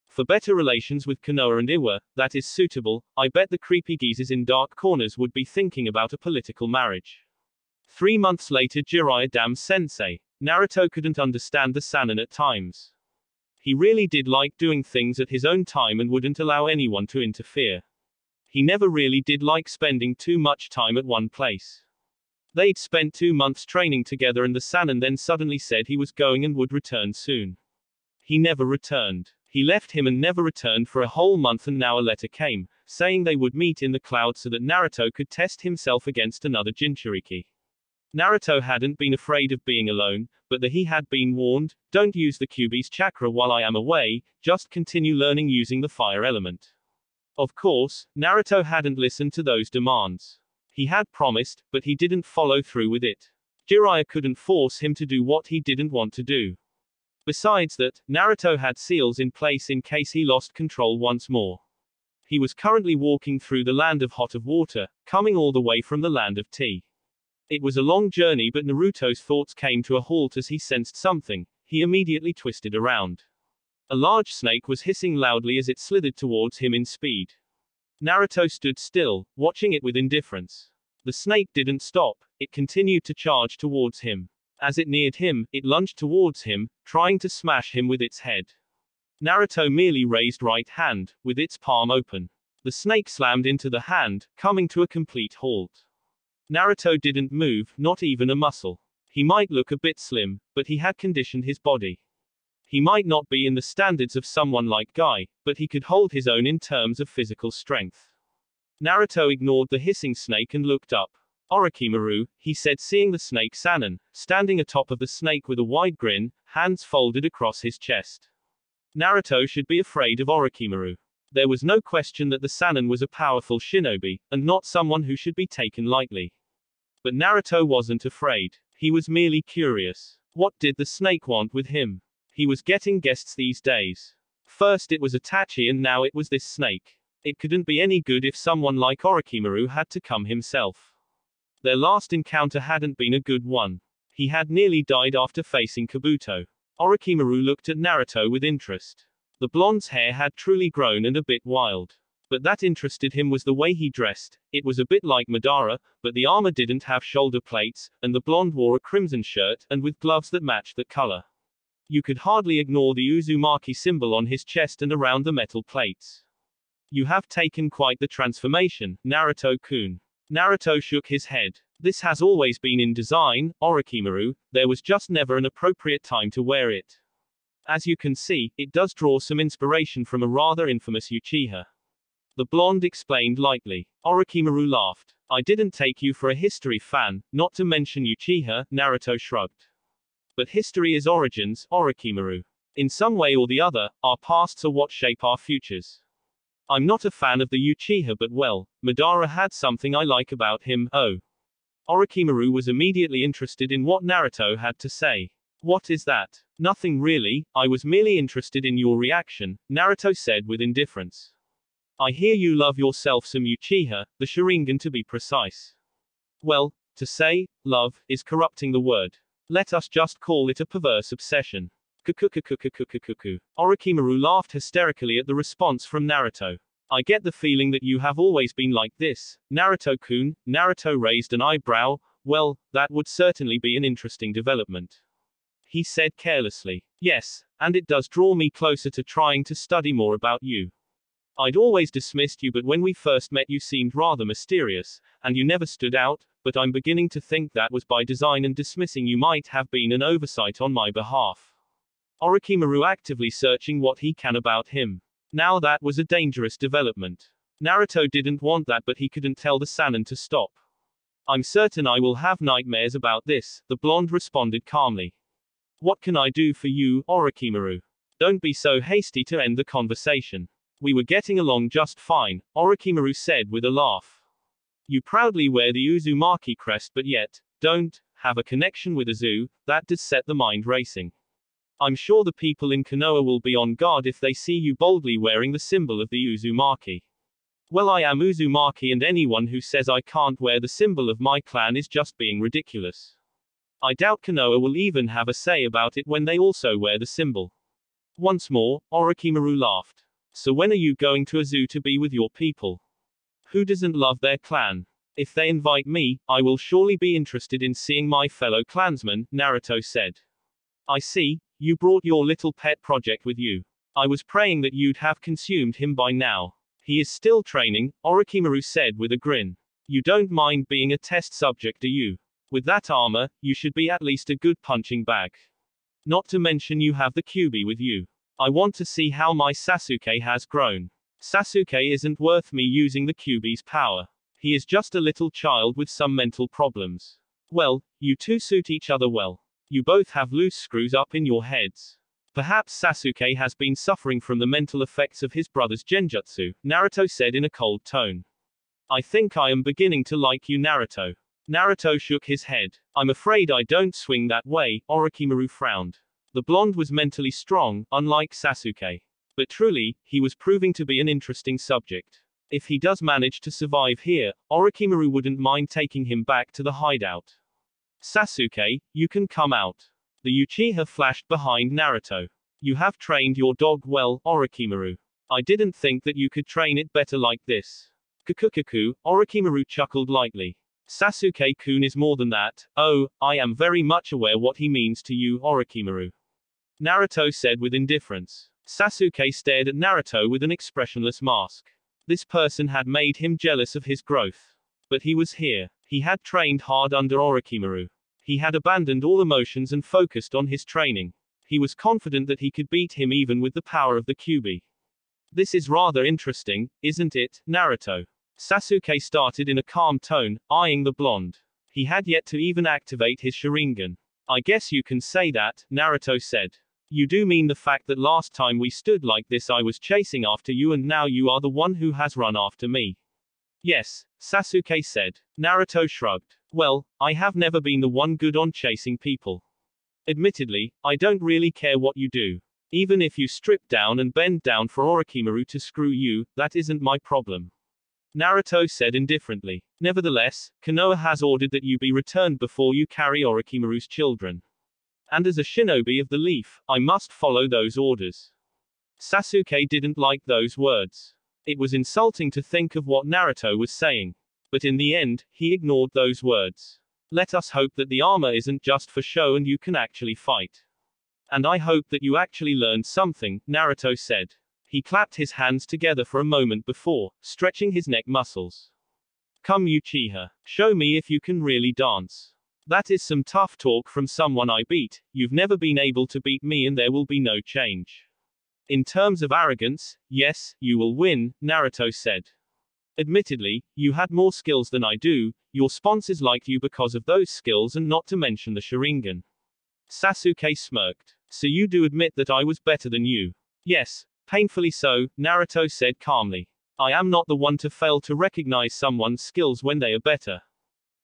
For better relations with Konoha and Iwa, that is suitable, I bet the creepy geezers in dark corners would be thinking about a political marriage. 3 months later, Jiraiya damn sensei. Naruto couldn't understand the Sannin at times. He really did like doing things at his own time and wouldn't allow anyone to interfere. He never really did like spending too much time at one place. They'd spent 2 months training together and the Sannin then suddenly said he was going and would return soon. He never returned. He left him and never returned for a whole month and now a letter came, saying they would meet in the clouds so that Naruto could test himself against another Jinchuriki. Naruto hadn't been afraid of being alone, but he had been warned, don't use the Kyuubi's chakra while I am away, just continue learning using the fire element. Of course, Naruto hadn't listened to those demands. He had promised, but he didn't follow through with it. Jiraiya couldn't force him to do what he didn't want to do. Besides that, Naruto had seals in place in case he lost control once more. He was currently walking through the land of hot of water, coming all the way from the land of tea. It was a long journey but Naruto's thoughts came to a halt as he sensed something. He immediately twisted around. A large snake was hissing loudly as it slithered towards him in speed. Naruto stood still, watching it with indifference. The snake didn't stop, it continued to charge towards him. As it neared him, it lunged towards him, trying to smash him with its head. Naruto merely raised right hand, with its palm open. The snake slammed into the hand, coming to a complete halt. Naruto didn't move, not even a muscle. He might look a bit slim, but he had conditioned his body. He might not be in the standards of someone like Guy, but he could hold his own in terms of physical strength. Naruto ignored the hissing snake and looked up. Orochimaru, he said, seeing the snake Sannin, standing atop of the snake with a wide grin, hands folded across his chest. Naruto should be afraid of Orochimaru. There was no question that the Sannin was a powerful shinobi, and not someone who should be taken lightly. But Naruto wasn't afraid. He was merely curious. What did the snake want with him? He was getting guests these days. First it was Itachi and now it was this snake. It couldn't be any good if someone like Orochimaru had to come himself. Their last encounter hadn't been a good one. He had nearly died after facing Kabuto. Orochimaru looked at Naruto with interest. The blonde's hair had truly grown and a bit wild. But that interested him was the way he dressed. It was a bit like Madara, but the armor didn't have shoulder plates, and the blonde wore a crimson shirt, and with gloves that matched that color. You could hardly ignore the Uzumaki symbol on his chest and around the metal plates. You have taken quite the transformation, Naruto-kun. Naruto shook his head. This has always been in design, Orochimaru, there was just never an appropriate time to wear it. As you can see, it does draw some inspiration from a rather infamous Uchiha. The blonde explained lightly. Orochimaru laughed. I didn't take you for a history fan, not to mention Uchiha, Naruto shrugged. But history is origins, Orochimaru. In some way or the other, our pasts are what shape our futures. I'm not a fan of the Uchiha but well, Madara had something I like about him, oh. Orochimaru was immediately interested in what Naruto had to say. What is that? Nothing really, I was merely interested in your reaction, Naruto said with indifference. I hear you love yourself some Uchiha, the Sharingan to be precise. Well, to say, love, is corrupting the word. Let us just call it a perverse obsession. Kukukukukukukukuku. Orochimaru laughed hysterically at the response from Naruto. I get the feeling that you have always been like this, Naruto-kun. Naruto raised an eyebrow. Well, that would certainly be an interesting development. He said carelessly. Yes, and it does draw me closer to trying to study more about you. I'd always dismissed you, but when we first met you seemed rather mysterious, and you never stood out, but I'm beginning to think that was by design and dismissing you might have been an oversight on my behalf. Orochimaru actively searching what he can about him. Now that was a dangerous development. Naruto didn't want that, but he couldn't tell the Sannin to stop. I'm certain I will have nightmares about this, the blonde responded calmly. What can I do for you, Orochimaru? Don't be so hasty to end the conversation. We were getting along just fine, Orochimaru said with a laugh. You proudly wear the Uzumaki crest but yet, don't have a connection with Uzu, that does set the mind racing. I'm sure the people in Konoha will be on guard if they see you boldly wearing the symbol of the Uzumaki. Well, I am Uzumaki, and anyone who says I can't wear the symbol of my clan is just being ridiculous. I doubt Konoha will even have a say about it when they also wear the symbol. Once more, Orochimaru laughed. So when are you going to Uzu to be with your people? Who doesn't love their clan? If they invite me, I will surely be interested in seeing my fellow clansmen, Naruto said. I see, you brought your little pet project with you. I was praying that you'd have consumed him by now. He is still training, Orochimaru said with a grin. You don't mind being a test subject, do you? With that armor, you should be at least a good punching bag. Not to mention you have the Kyuubi with you. I want to see how my Sasuke has grown. Sasuke isn't worth me using the Kyuubi's power. He is just a little child with some mental problems. Well, you two suit each other well. You both have loose screws up in your heads. Perhaps Sasuke has been suffering from the mental effects of his brother's genjutsu, Naruto said in a cold tone. I think I am beginning to like you, Naruto. Naruto shook his head. I'm afraid I don't swing that way, Orochimaru frowned. The blonde was mentally strong, unlike Sasuke. But truly, he was proving to be an interesting subject. If he does manage to survive here, Orochimaru wouldn't mind taking him back to the hideout. Sasuke, you can come out. The Uchiha flashed behind Naruto. You have trained your dog well, Orochimaru. I didn't think that you could train it better like this. Kukukuku, Orochimaru chuckled lightly. Sasuke-kun is more than that. Oh, I am very much aware what he means to you, Orochimaru. Naruto said with indifference. Sasuke stared at Naruto with an expressionless mask. This person had made him jealous of his growth. But he was here. He had trained hard under Orochimaru. He had abandoned all emotions and focused on his training. He was confident that he could beat him even with the power of the Kyuubi. This is rather interesting, isn't it, Naruto? Sasuke started in a calm tone, eyeing the blonde. He had yet to even activate his Sharingan. I guess you can say that, Naruto said. You do mean the fact that last time we stood like this I was chasing after you and now you are the one who has run after me. Yes, Sasuke said. Naruto shrugged. Well, I have never been the one good on chasing people. Admittedly, I don't really care what you do. Even if you strip down and bend down for Orochimaru to screw you, that isn't my problem. Naruto said indifferently. Nevertheless, Konoha has ordered that you be returned before you carry Orochimaru's children. And as a shinobi of the leaf, I must follow those orders. Sasuke didn't like those words. It was insulting to think of what Naruto was saying. But in the end, he ignored those words. Let us hope that the armor isn't just for show and you can actually fight. And I hope that you actually learned something, Naruto said. He clapped his hands together for a moment before, stretching his neck muscles. Come Uchiha. Show me if you can really dance. That is some tough talk from someone I beat. You've never been able to beat me and there will be no change. In terms of arrogance, yes, you will win, Naruto said. Admittedly, you had more skills than I do, your sponsors liked you because of those skills and not to mention the Sharingan. Sasuke smirked. So you do admit that I was better than you? Yes, painfully so, Naruto said calmly. I am not the one to fail to recognize someone's skills when they are better.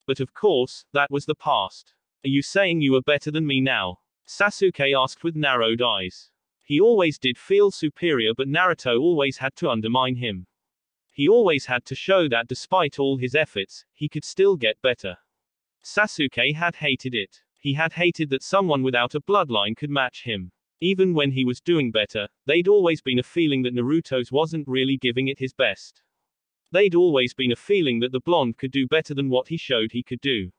But of course, that was the past. Are you saying you are better than me now? Sasuke asked with narrowed eyes. He always did feel superior, but Naruto always had to undermine him. He always had to show that despite all his efforts, he could still get better. Sasuke had hated it. He had hated that someone without a bloodline could match him. Even when he was doing better, they'd always been a feeling that Naruto's wasn't really giving it his best. They'd always been a feeling that the blonde could do better than what he showed he could do.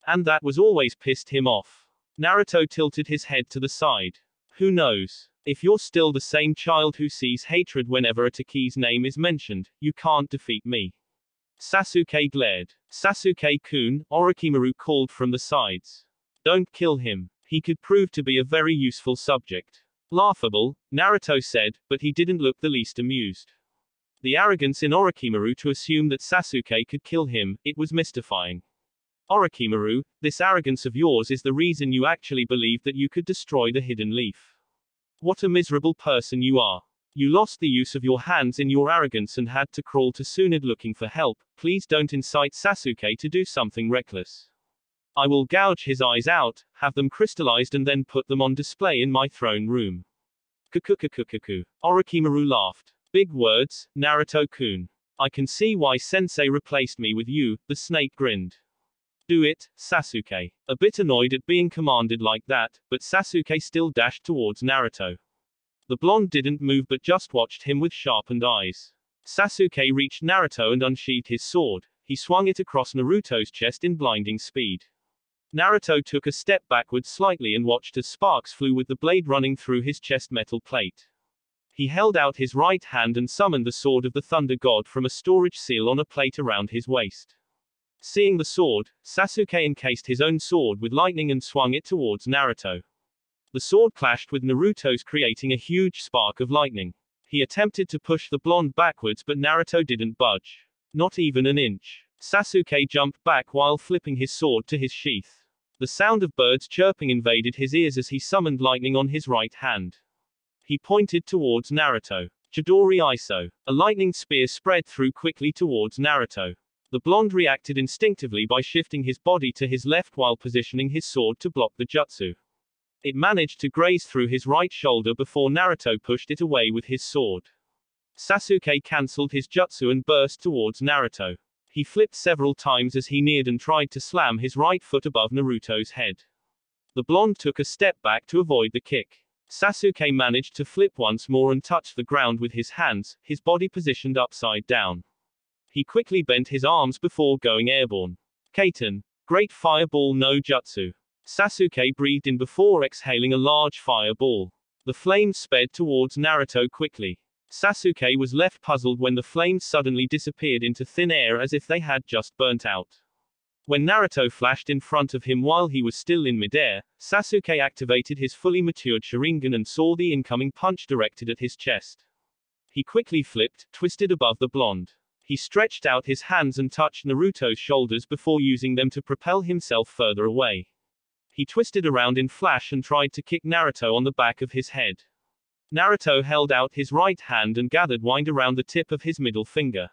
And that was always pissed him off. Naruto tilted his head to the side. Who knows? If you're still the same child who sees hatred whenever a Taki's name is mentioned, you can't defeat me. Sasuke glared. Sasuke-kun, Orochimaru called from the sides. Don't kill him. He could prove to be a very useful subject. Laughable, Naruto said, but he didn't look the least amused. The arrogance in Orochimaru to assume that Sasuke could kill him, it was mystifying. Orochimaru, this arrogance of yours is the reason you actually believed that you could destroy the hidden leaf. What a miserable person you are. You lost the use of your hands in your arrogance and had to crawl to Tsunade looking for help. Please don't incite Sasuke to do something reckless. I will gouge his eyes out, have them crystallized and then put them on display in my throne room. Kukukukukuku. Orochimaru laughed. Big words, Naruto-kun. I can see why Sensei replaced me with you, the snake grinned. Do it, Sasuke. A bit annoyed at being commanded like that, but Sasuke still dashed towards Naruto. The blonde didn't move but just watched him with sharpened eyes. Sasuke reached Naruto and unsheathed his sword. He swung it across Naruto's chest in blinding speed. Naruto took a step backward slightly and watched as sparks flew with the blade running through his chest metal plate. He held out his right hand and summoned the sword of the Thunder God from a storage seal on a plate around his waist. Seeing the sword, Sasuke encased his own sword with lightning and swung it towards Naruto. The sword clashed with Naruto's, creating a huge spark of lightning. He attempted to push the blonde backwards, but Naruto didn't budge. Not even an inch. Sasuke jumped back while flipping his sword to his sheath. The sound of birds chirping invaded his ears as he summoned lightning on his right hand. He pointed towards Naruto. Chidori Iso. A lightning spear spread through quickly towards Naruto. The blonde reacted instinctively by shifting his body to his left while positioning his sword to block the jutsu. It managed to graze through his right shoulder before Naruto pushed it away with his sword. Sasuke cancelled his jutsu and burst towards Naruto. He flipped several times as he neared and tried to slam his right foot above Naruto's head. The blonde took a step back to avoid the kick. Sasuke managed to flip once more and touch the ground with his hands, his body positioned upside down. He quickly bent his arms before going airborne. Kaiten. Great Fireball no Jutsu. Sasuke breathed in before exhaling a large fireball. The flames sped towards Naruto quickly. Sasuke was left puzzled when the flames suddenly disappeared into thin air as if they had just burnt out. When Naruto flashed in front of him while he was still in midair, Sasuke activated his fully matured Sharingan and saw the incoming punch directed at his chest. He quickly flipped, twisted above the blonde. He stretched out his hands and touched Naruto's shoulders before using them to propel himself further away. He twisted around in flash and tried to kick Naruto on the back of his head. Naruto held out his right hand and gathered wind around the tip of his middle finger.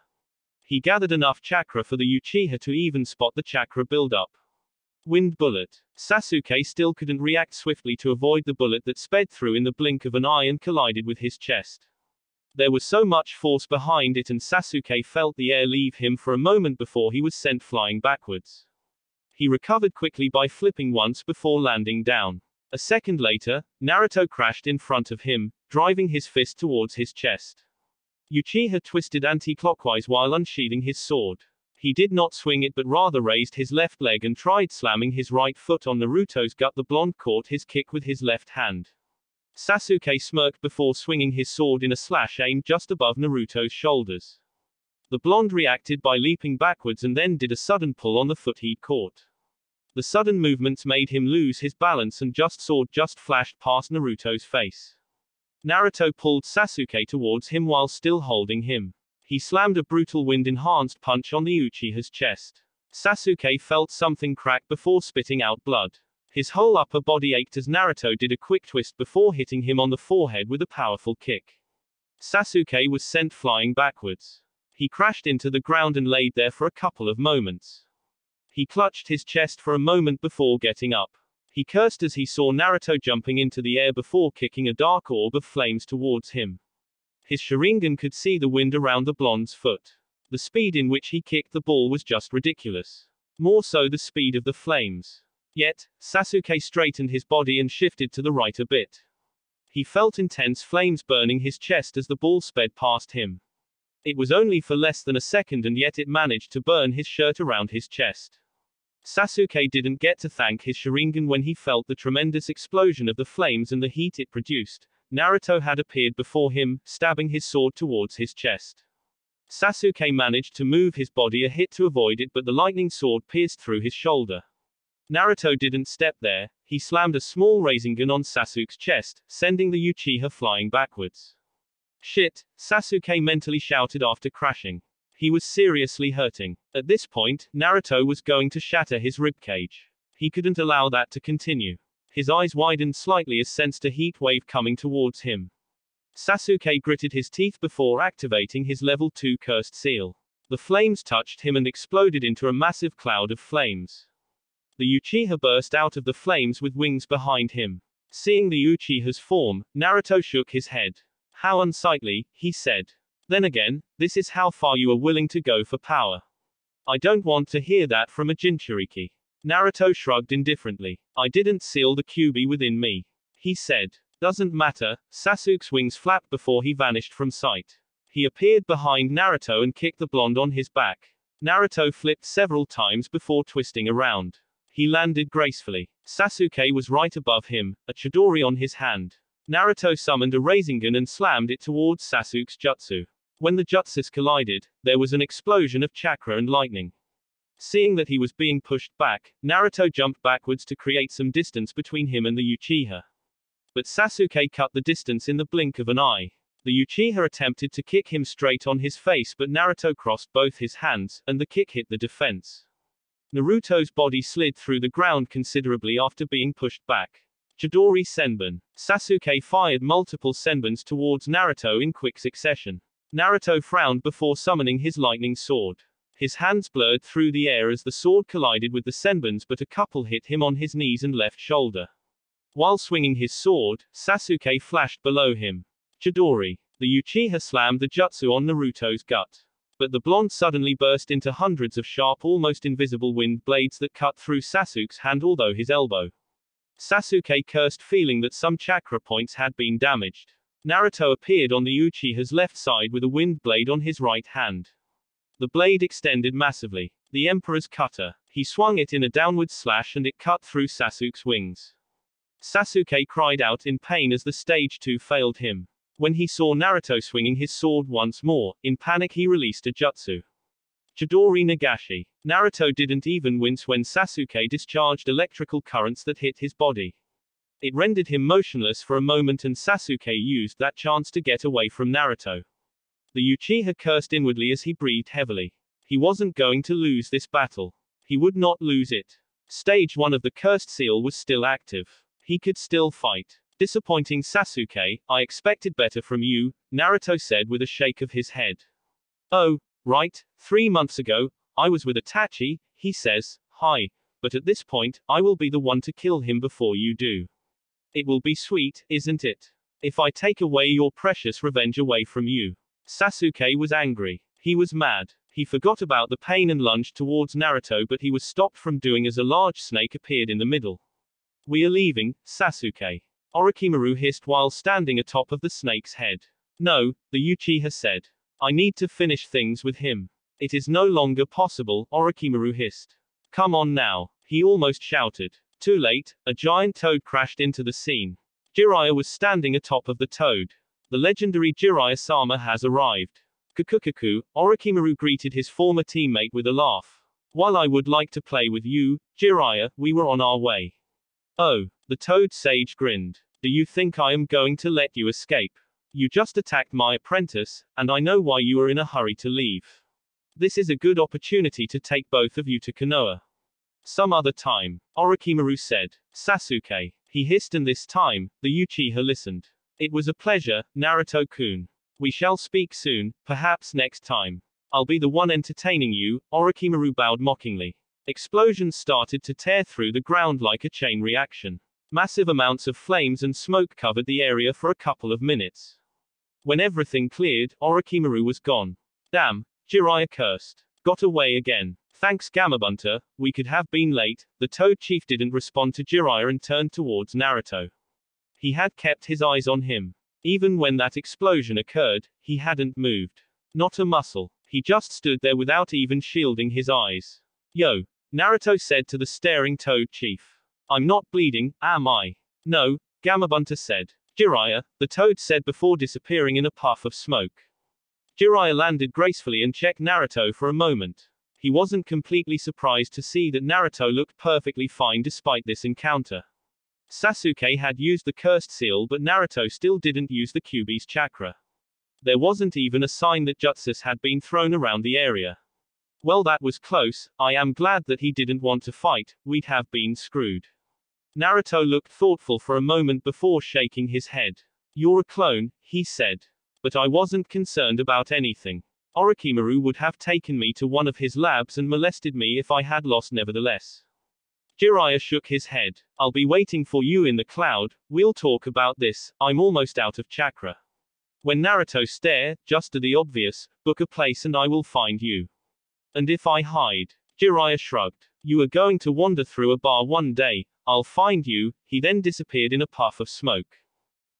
He gathered enough chakra for the Uchiha to even spot the chakra buildup. Wind bullet. Sasuke still couldn't react swiftly to avoid the bullet that sped through in the blink of an eye and collided with his chest. There was so much force behind it and Sasuke felt the air leave him for a moment before he was sent flying backwards. He recovered quickly by flipping once before landing down. A second later, Naruto crashed in front of him, driving his fist towards his chest. Uchiha twisted anti-clockwise while unsheathing his sword. He did not swing it but rather raised his left leg and tried slamming his right foot on Naruto's gut. The blonde caught his kick with his left hand. Sasuke smirked before swinging his sword in a slash aimed just above Naruto's shoulders. The blonde reacted by leaping backwards and then did a sudden pull on the foot he'd caught. The sudden movements made him lose his balance and sword just flashed past Naruto's face. Naruto pulled Sasuke towards him while still holding him. He slammed a brutal wind-enhanced punch on the Uchiha's chest. Sasuke felt something crack before spitting out blood. His whole upper body ached as Naruto did a quick twist before hitting him on the forehead with a powerful kick. Sasuke was sent flying backwards. He crashed into the ground and laid there for a couple of moments. He clutched his chest for a moment before getting up. He cursed as he saw Naruto jumping into the air before kicking a dark orb of flames towards him. His Sharingan could see the wind around the blonde's foot. The speed in which he kicked the ball was just ridiculous. More so the speed of the flames. Yet, Sasuke straightened his body and shifted to the right a bit. He felt intense flames burning his chest as the ball sped past him. It was only for less than a second and yet it managed to burn his shirt around his chest. Sasuke didn't get to thank his Sharingan when he felt the tremendous explosion of the flames and the heat it produced. Naruto had appeared before him, stabbing his sword towards his chest. Sasuke managed to move his body a hit to avoid it, but the lightning sword pierced through his shoulder. Naruto didn't step there, he slammed a small Rasengan on Sasuke's chest, sending the Uchiha flying backwards. Shit, Sasuke mentally shouted after crashing. He was seriously hurting. At this point, Naruto was going to shatter his ribcage. He couldn't allow that to continue. His eyes widened slightly as sensed a heat wave coming towards him. Sasuke gritted his teeth before activating his level 2 cursed seal. The flames touched him and exploded into a massive cloud of flames. The Uchiha burst out of the flames with wings behind him. Seeing the Uchiha's form, Naruto shook his head. How unsightly, he said. Then again, this is how far you are willing to go for power. I don't want to hear that from a Jinchuriki. Naruto shrugged indifferently. I didn't seal the Kyuubi within me. He said. Doesn't matter, Sasuke's wings flapped before he vanished from sight. He appeared behind Naruto and kicked the blonde on his back. Naruto flipped several times before twisting around. He landed gracefully. Sasuke was right above him, a Chidori on his hand. Naruto summoned a Rasengan and slammed it towards Sasuke's jutsu. When the jutsus collided, there was an explosion of chakra and lightning. Seeing that he was being pushed back, Naruto jumped backwards to create some distance between him and the Uchiha. But Sasuke cut the distance in the blink of an eye. The Uchiha attempted to kick him straight on his face, but Naruto crossed both his hands, and the kick hit the defense. Naruto's body slid through the ground considerably after being pushed back. Chidori Senbon. Sasuke fired multiple Senbons towards Naruto in quick succession. Naruto frowned before summoning his lightning sword. His hands blurred through the air as the sword collided with the Senbons, but a couple hit him on his knees and left shoulder. While swinging his sword, Sasuke flashed below him. Chidori. The Uchiha slammed the jutsu on Naruto's gut. But the blonde suddenly burst into hundreds of sharp, almost invisible wind blades that cut through Sasuke's hand, although his elbow. Sasuke cursed, feeling that some chakra points had been damaged. Naruto appeared on the Uchiha's left side with a wind blade on his right hand. The blade extended massively. The Emperor's cutter. He swung it in a downward slash and it cut through Sasuke's wings. Sasuke cried out in pain as the stage 2 failed him. When he saw Naruto swinging his sword once more, in panic he released a jutsu. Chidori Nagashi. Naruto didn't even wince when Sasuke discharged electrical currents that hit his body. It rendered him motionless for a moment and Sasuke used that chance to get away from Naruto. The Uchiha cursed inwardly as he breathed heavily. He wasn't going to lose this battle. He would not lose it. Stage 1 of the cursed seal was still active. He could still fight. Disappointing Sasuke, I expected better from you, Naruto said with a shake of his head. Oh, right, 3 months ago, I was with Itachi, he says, hi. But at this point, I will be the one to kill him before you do. It will be sweet, isn't it? If I take away your precious revenge away from you. Sasuke was angry. He was mad. He forgot about the pain and lunged towards Naruto, but he was stopped from doing as a large snake appeared in the middle. We are leaving, Sasuke. Orochimaru hissed while standing atop of the snake's head. No, the Uchiha said. I need to finish things with him. It is no longer possible, Orochimaru hissed. Come on now, he almost shouted. Too late, a giant toad crashed into the scene. Jiraiya was standing atop of the toad. The legendary Jiraiya-sama has arrived. Kukukaku, Orochimaru greeted his former teammate with a laugh. While I would like to play with you, Jiraiya, we were on our way. Oh, the toad sage grinned. Do you think I am going to let you escape? You just attacked my apprentice, and I know why you are in a hurry to leave. This is a good opportunity to take both of you to Konoha. Some other time, Orochimaru said. Sasuke. He hissed, and this time, the Uchiha listened. It was a pleasure, Naruto-kun. We shall speak soon, perhaps next time. I'll be the one entertaining you, Orochimaru bowed mockingly. Explosions started to tear through the ground like a chain reaction. Massive amounts of flames and smoke covered the area for a couple of minutes. When everything cleared, Orochimaru was gone. Damn, Jiraiya cursed. Got away again. Thanks Gamabunter, we could have been late. The Toad Chief didn't respond to Jiraiya and turned towards Naruto. He had kept his eyes on him. Even when that explosion occurred, he hadn't moved. Not a muscle. He just stood there without even shielding his eyes. Yo, Naruto said to the staring Toad Chief. I'm not bleeding, am I? No, Gamabunter said. Jiraiya, the Toad said before disappearing in a puff of smoke. Jiraiya landed gracefully and checked Naruto for a moment. He wasn't completely surprised to see that Naruto looked perfectly fine despite this encounter. Sasuke had used the cursed seal, but Naruto still didn't use the Kyuubi's chakra. There wasn't even a sign that jutsus had been thrown around the area. Well, that was close. I am glad that he didn't want to fight, we'd have been screwed. Naruto looked thoughtful for a moment before shaking his head. You're a clone, he said. But I wasn't concerned about anything. Orochimaru would have taken me to one of his labs and molested me if I had lost nevertheless. Jiraiya shook his head. I'll be waiting for you in the cloud, we'll talk about this, I'm almost out of chakra. When Naruto stared, just to the obvious, book a place and I will find you. And if I hide? Jiraiya shrugged. You are going to wander through a bar one day, I'll find you, he then disappeared in a puff of smoke.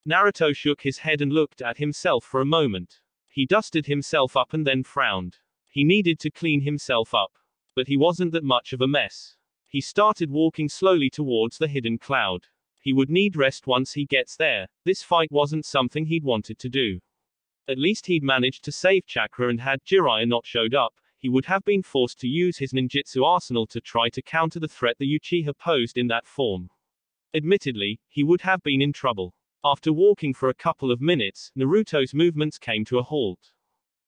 Naruto shook his head and looked at himself for a moment. He dusted himself up and then frowned. He needed to clean himself up. But he wasn't that much of a mess. He started walking slowly towards the hidden cloud. He would need rest once he gets there. This fight wasn't something he'd wanted to do. At least he'd managed to save chakra, and had Jiraiya not showed up, he would have been forced to use his ninjutsu arsenal to try to counter the threat the Uchiha posed in that form. Admittedly, he would have been in trouble. After walking for a couple of minutes, Naruto's movements came to a halt.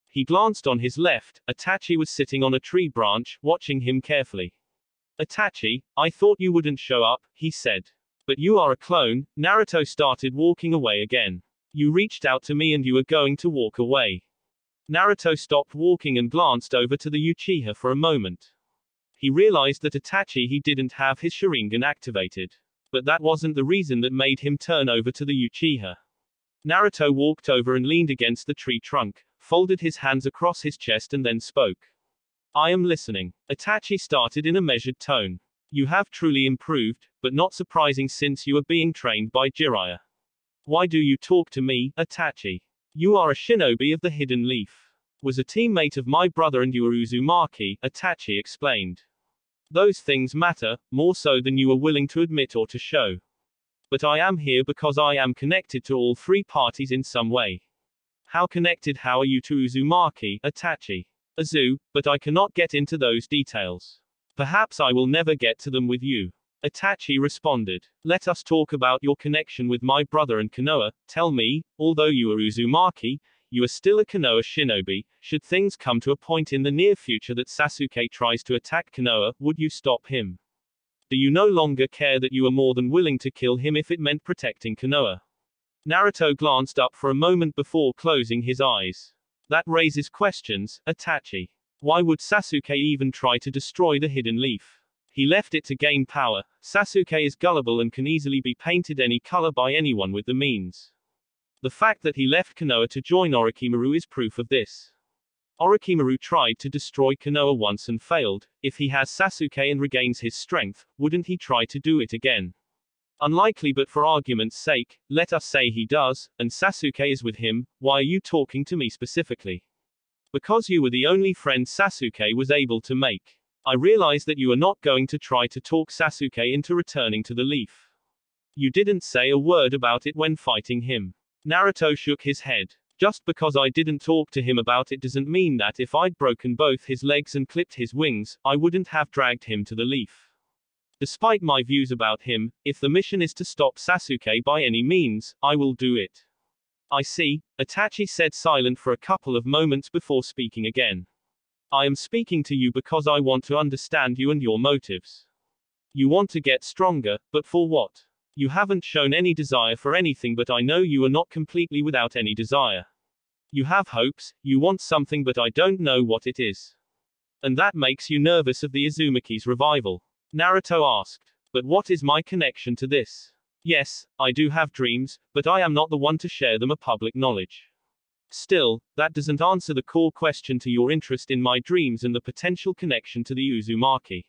He glanced on his left. Itachi was sitting on a tree branch, watching him carefully. Itachi, I thought you wouldn't show up, he said. But you are a clone. Naruto started walking away again. You reached out to me and you were going to walk away. Naruto stopped walking and glanced over to the Uchiha for a moment. He realized that Itachi he didn't have his Sharingan activated. But that wasn't the reason that made him turn over to the Uchiha. Naruto walked over and leaned against the tree trunk, folded his hands across his chest and then spoke. I am listening. Itachi started in a measured tone. You have truly improved, but not surprising since you are being trained by Jiraiya. Why do you talk to me, Itachi? You are a shinobi of the Hidden Leaf. Was a teammate of my brother and you are Uzumaki, Itachi explained. Those things matter, more so than you are willing to admit or to show. But I am here because I am connected to all three parties in some way. How connected how are you to Uzumaki, Itachi? Azu, but I cannot get into those details. Perhaps I will never get to them with you. Itachi responded. Let us talk about your connection with my brother and Konoha. Tell me, although you are Uzumaki, you are still a Konoha shinobi. Should things come to a point in the near future that Sasuke tries to attack Konoha, would you stop him? Do you no longer care that you are more than willing to kill him if it meant protecting Konoha? Naruto glanced up for a moment before closing his eyes. That raises questions, Itachi. Why would Sasuke even try to destroy the Hidden Leaf? He left it to gain power. Sasuke is gullible and can easily be painted any color by anyone with the means. The fact that he left Konoha to join Orochimaru is proof of this. Orochimaru tried to destroy Konoha once and failed. If he has Sasuke and regains his strength, wouldn't he try to do it again? Unlikely, but for argument's sake, let us say he does, and Sasuke is with him. Why are you talking to me specifically? Because you were the only friend Sasuke was able to make. I realize that you are not going to try to talk Sasuke into returning to the leaf. You didn't say a word about it when fighting him. Naruto shook his head. Just because I didn't talk to him about it doesn't mean that if I'd broken both his legs and clipped his wings, I wouldn't have dragged him to the leaf. Despite my views about him, if the mission is to stop Sasuke by any means, I will do it. I see, Itachi said, silent for a couple of moments before speaking again. I am speaking to you because I want to understand you and your motives. You want to get stronger, but for what? You haven't shown any desire for anything, but I know you are not completely without any desire. You have hopes, you want something, but I don't know what it is. And that makes you nervous of the Uzumaki's revival? Naruto asked. But what is my connection to this? Yes, I do have dreams, but I am not the one to share them a public knowledge. Still, that doesn't answer the core question to your interest in my dreams and the potential connection to the Uzumaki.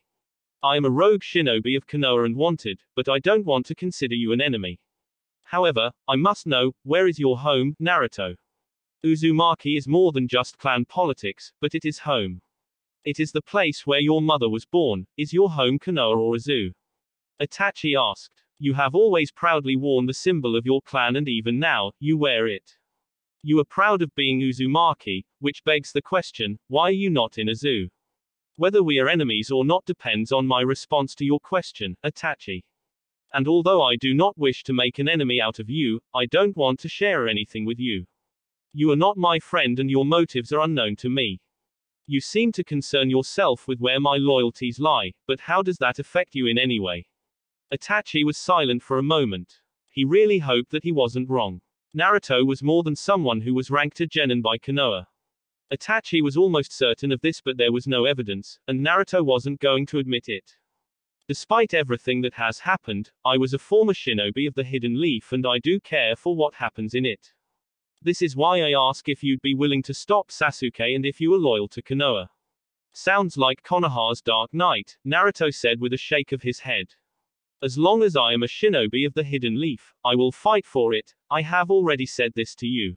I am a rogue shinobi of Konoha and wanted, but I don't want to consider you an enemy. However, I must know, where is your home, Naruto? Uzumaki is more than just clan politics, but it is home. It is the place where your mother was born. Is your home Konoha or Uzu? Itachi asked. You have always proudly worn the symbol of your clan and even now, you wear it. You are proud of being Uzumaki, which begs the question, why are you not in Uzu? Whether we are enemies or not depends on my response to your question, Itachi. And although I do not wish to make an enemy out of you, I don't want to share anything with you. You are not my friend and your motives are unknown to me. You seem to concern yourself with where my loyalties lie, but how does that affect you in any way? Itachi was silent for a moment. He really hoped that he wasn't wrong. Naruto was more than someone who was ranked a genin by Konoha. Itachi was almost certain of this, but there was no evidence, and Naruto wasn't going to admit it. Despite everything that has happened, I was a former shinobi of the Hidden Leaf and I do care for what happens in it. This is why I ask if you'd be willing to stop Sasuke and if you are loyal to Konoha. Sounds like Konoha's Dark Knight, Naruto said with a shake of his head. As long as I am a shinobi of the Hidden Leaf, I will fight for it. I have already said this to you.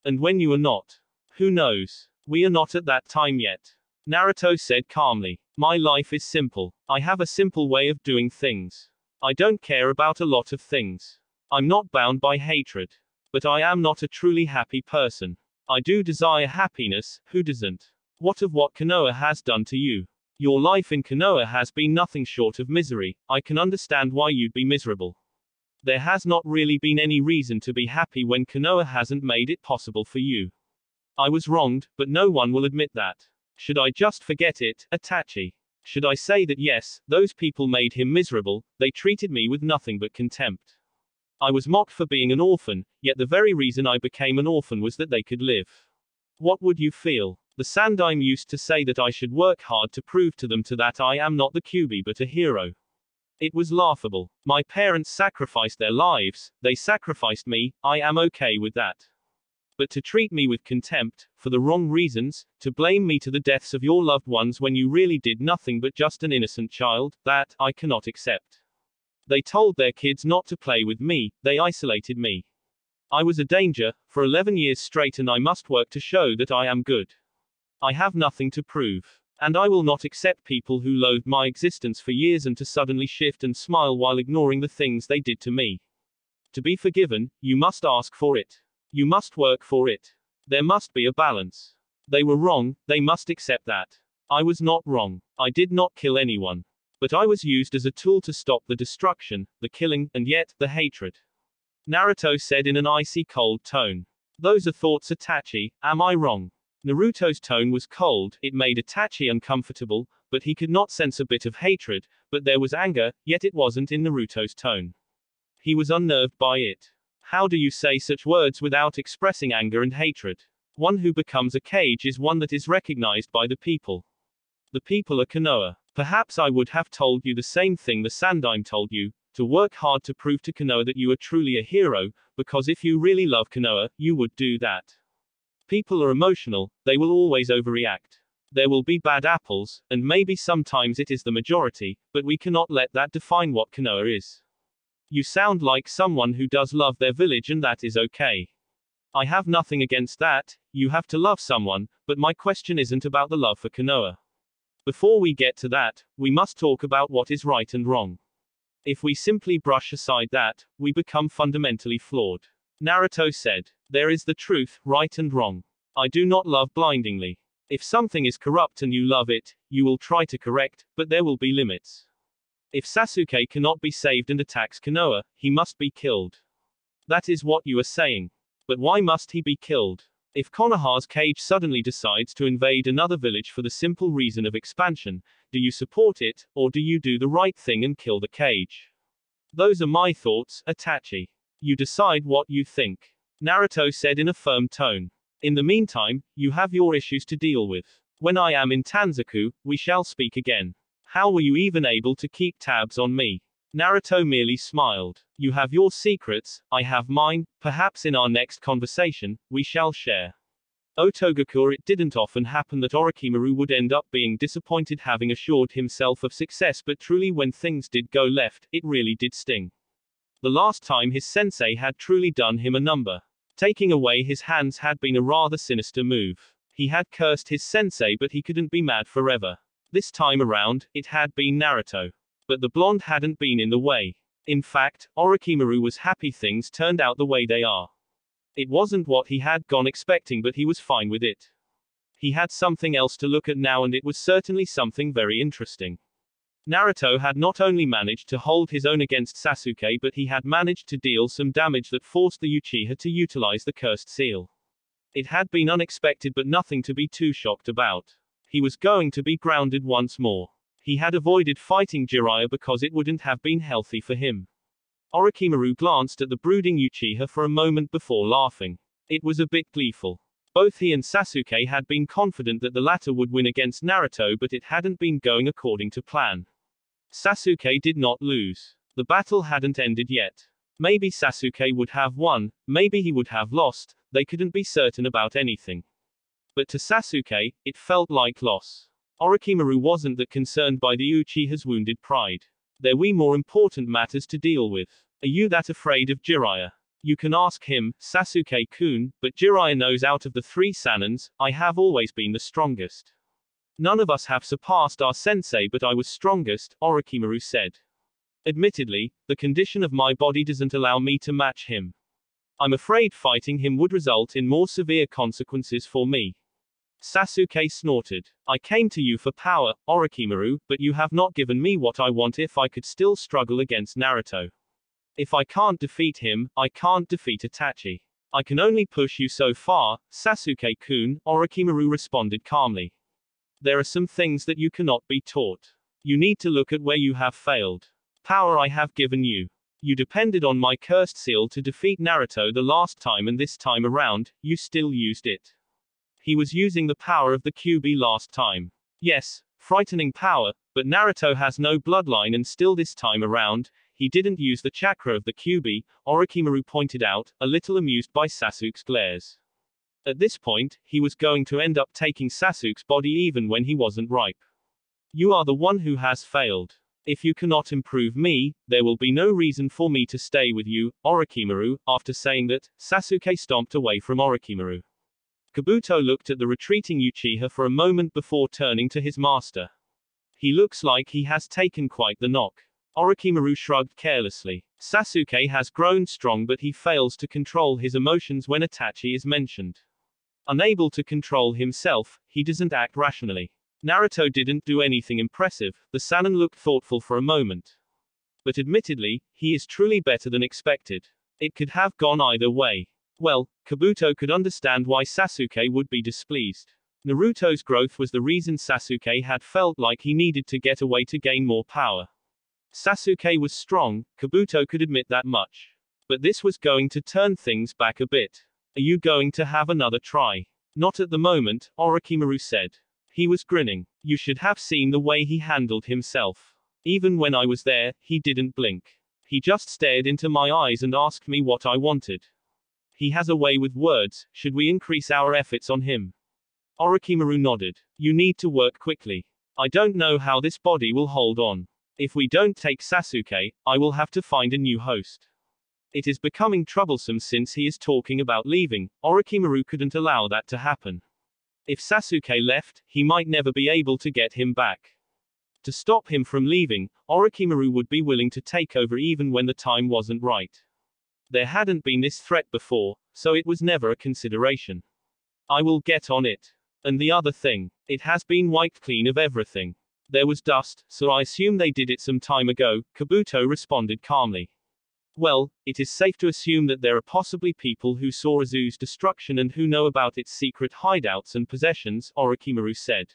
And when you are not? Who knows? We are not at that time yet. Naruto said calmly. My life is simple. I have a simple way of doing things. I don't care about a lot of things. I'm not bound by hatred. But I am not a truly happy person. I do desire happiness, who doesn't? What of what Konoha has done to you? Your life in Konoha has been nothing short of misery. I can understand why you'd be miserable. There has not really been any reason to be happy when Konoha hasn't made it possible for you. I was wronged, but no one will admit that. Should I just forget it, Itachi? Should I say that yes, those people made him miserable, they treated me with nothing but contempt. I was mocked for being an orphan, yet the very reason I became an orphan was that they could live. What would you feel? The Sandaime used to say that I should work hard to prove to them that I am not the Kyuubi but a hero. It was laughable. My parents sacrificed their lives, they sacrificed me, I am okay with that. But to treat me with contempt, for the wrong reasons, to blame me to the deaths of your loved ones when you really did nothing but just an innocent child, that, I cannot accept. They told their kids not to play with me, they isolated me. I was a danger, for 11 years straight and I must work to show that I am good. I have nothing to prove. And I will not accept people who loathed my existence for years and to suddenly shift and smile while ignoring the things they did to me. To be forgiven, you must ask for it. You must work for it. There must be a balance. They were wrong, they must accept that. I was not wrong. I did not kill anyone. But I was used as a tool to stop the destruction, the killing, and yet, the hatred. Naruto said in an icy cold tone. Those are thoughts, Itachi, am I wrong? Naruto's tone was cold, it made Itachi uncomfortable, but he could not sense a bit of hatred, but there was anger, yet it wasn't in Naruto's tone. He was unnerved by it. How do you say such words without expressing anger and hatred? One who becomes a cage is one that is recognized by the people. The people are Konoha. Perhaps I would have told you the same thing the Sandaime told you, to work hard to prove to Konoha that you are truly a hero, because if you really love Konoha, you would do that. People are emotional, they will always overreact. There will be bad apples, and maybe sometimes it is the majority, but we cannot let that define what Konoha is. You sound like someone who does love their village and that is okay. I have nothing against that, you have to love someone, but my question isn't about the love for Konoha. Before we get to that, we must talk about what is right and wrong. If we simply brush aside that, we become fundamentally flawed. Naruto said, there is the truth, right and wrong. I do not love blindingly. If something is corrupt and you love it, you will try to correct, but there will be limits. If Sasuke cannot be saved and attacks Konoha, he must be killed. That is what you are saying. But why must he be killed? If Konoha's cage suddenly decides to invade another village for the simple reason of expansion, do you support it, or do you do the right thing and kill the cage? Those are my thoughts, Itachi. You decide what you think. Naruto said in a firm tone. In the meantime, you have your issues to deal with. When I am in Tanzaku, we shall speak again. How were you even able to keep tabs on me? Naruto merely smiled. You have your secrets, I have mine, perhaps in our next conversation, we shall share. Otogaku. It didn't often happen that Orochimaru would end up being disappointed having assured himself of success, but truly when things did go left, it really did sting. The last time his sensei had truly done him a number. Taking away his hands had been a rather sinister move. He had cursed his sensei, but he couldn't be mad forever. This time around, it had been Naruto. But the blonde hadn't been in the way. In fact, Orochimaru was happy things turned out the way they are. It wasn't what he had gone expecting, but he was fine with it. He had something else to look at now, and it was certainly something very interesting. Naruto had not only managed to hold his own against Sasuke, but he had managed to deal some damage that forced the Uchiha to utilize the cursed seal. It had been unexpected, but nothing to be too shocked about. He was going to be grounded once more. He had avoided fighting Jiraiya because it wouldn't have been healthy for him. Orochimaru glanced at the brooding Uchiha for a moment before laughing. It was a bit gleeful. Both he and Sasuke had been confident that the latter would win against Naruto, but it hadn't been going according to plan. Sasuke did not lose. The battle hadn't ended yet. Maybe Sasuke would have won, maybe he would have lost, they couldn't be certain about anything. But to Sasuke, it felt like loss. Orochimaru wasn't that concerned by the Uchiha's wounded pride. There were more important matters to deal with. Are you that afraid of Jiraiya? You can ask him, Sasuke-kun, but Jiraiya knows out of the 3 Sanins, I have always been the strongest. None of us have surpassed our sensei, but I was strongest, Orochimaru said. Admittedly, the condition of my body doesn't allow me to match him. I'm afraid fighting him would result in more severe consequences for me. Sasuke snorted. I came to you for power, Orochimaru, but you have not given me what I want if I could still struggle against Naruto. If I can't defeat him, I can't defeat Itachi. I can only push you so far, Sasuke-kun, Orochimaru responded calmly. There are some things that you cannot be taught. You need to look at where you have failed. Power I have given you. You depended on my cursed seal to defeat Naruto the last time, and this time around, you still used it. He was using the power of the Kyuubi last time. Yes, frightening power, but Naruto has no bloodline, and still this time around, he didn't use the chakra of the Kyuubi, Orochimaru pointed out, a little amused by Sasuke's glares. At this point, he was going to end up taking Sasuke's body even when he wasn't ripe. You are the one who has failed. If you cannot improve me, there will be no reason for me to stay with you, Orochimaru. After saying that, Sasuke stomped away from Orochimaru. Kabuto looked at the retreating Uchiha for a moment before turning to his master. He looks like he has taken quite the knock. Orochimaru shrugged carelessly. Sasuke has grown strong, but he fails to control his emotions when Itachi is mentioned. Unable to control himself, he doesn't act rationally. Naruto didn't do anything impressive. The Sannin looked thoughtful for a moment. But admittedly, he is truly better than expected. It could have gone either way. Well, Kabuto could understand why Sasuke would be displeased. Naruto's growth was the reason Sasuke had felt like he needed to get away to gain more power. Sasuke was strong, Kabuto could admit that much. But this was going to turn things back a bit. Are you going to have another try? Not at the moment, Orochimaru said. He was grinning. You should have seen the way he handled himself. Even when I was there, he didn't blink. He just stared into my eyes and asked me what I wanted. He has a way with words. Should we increase our efforts on him? Orochimaru nodded. You need to work quickly. I don't know how this body will hold on. If we don't take Sasuke, I will have to find a new host. It is becoming troublesome since he is talking about leaving. Orochimaru couldn't allow that to happen. If Sasuke left, he might never be able to get him back. To stop him from leaving, Orochimaru would be willing to take over even when the time wasn't right. There hadn't been this threat before, so it was never a consideration. I will get on it. And the other thing, it has been wiped clean of everything. There was dust, so I assume they did it some time ago, Kabuto responded calmly. Well, it is safe to assume that there are possibly people who saw Izu's destruction and who know about its secret hideouts and possessions, Orochimaru said.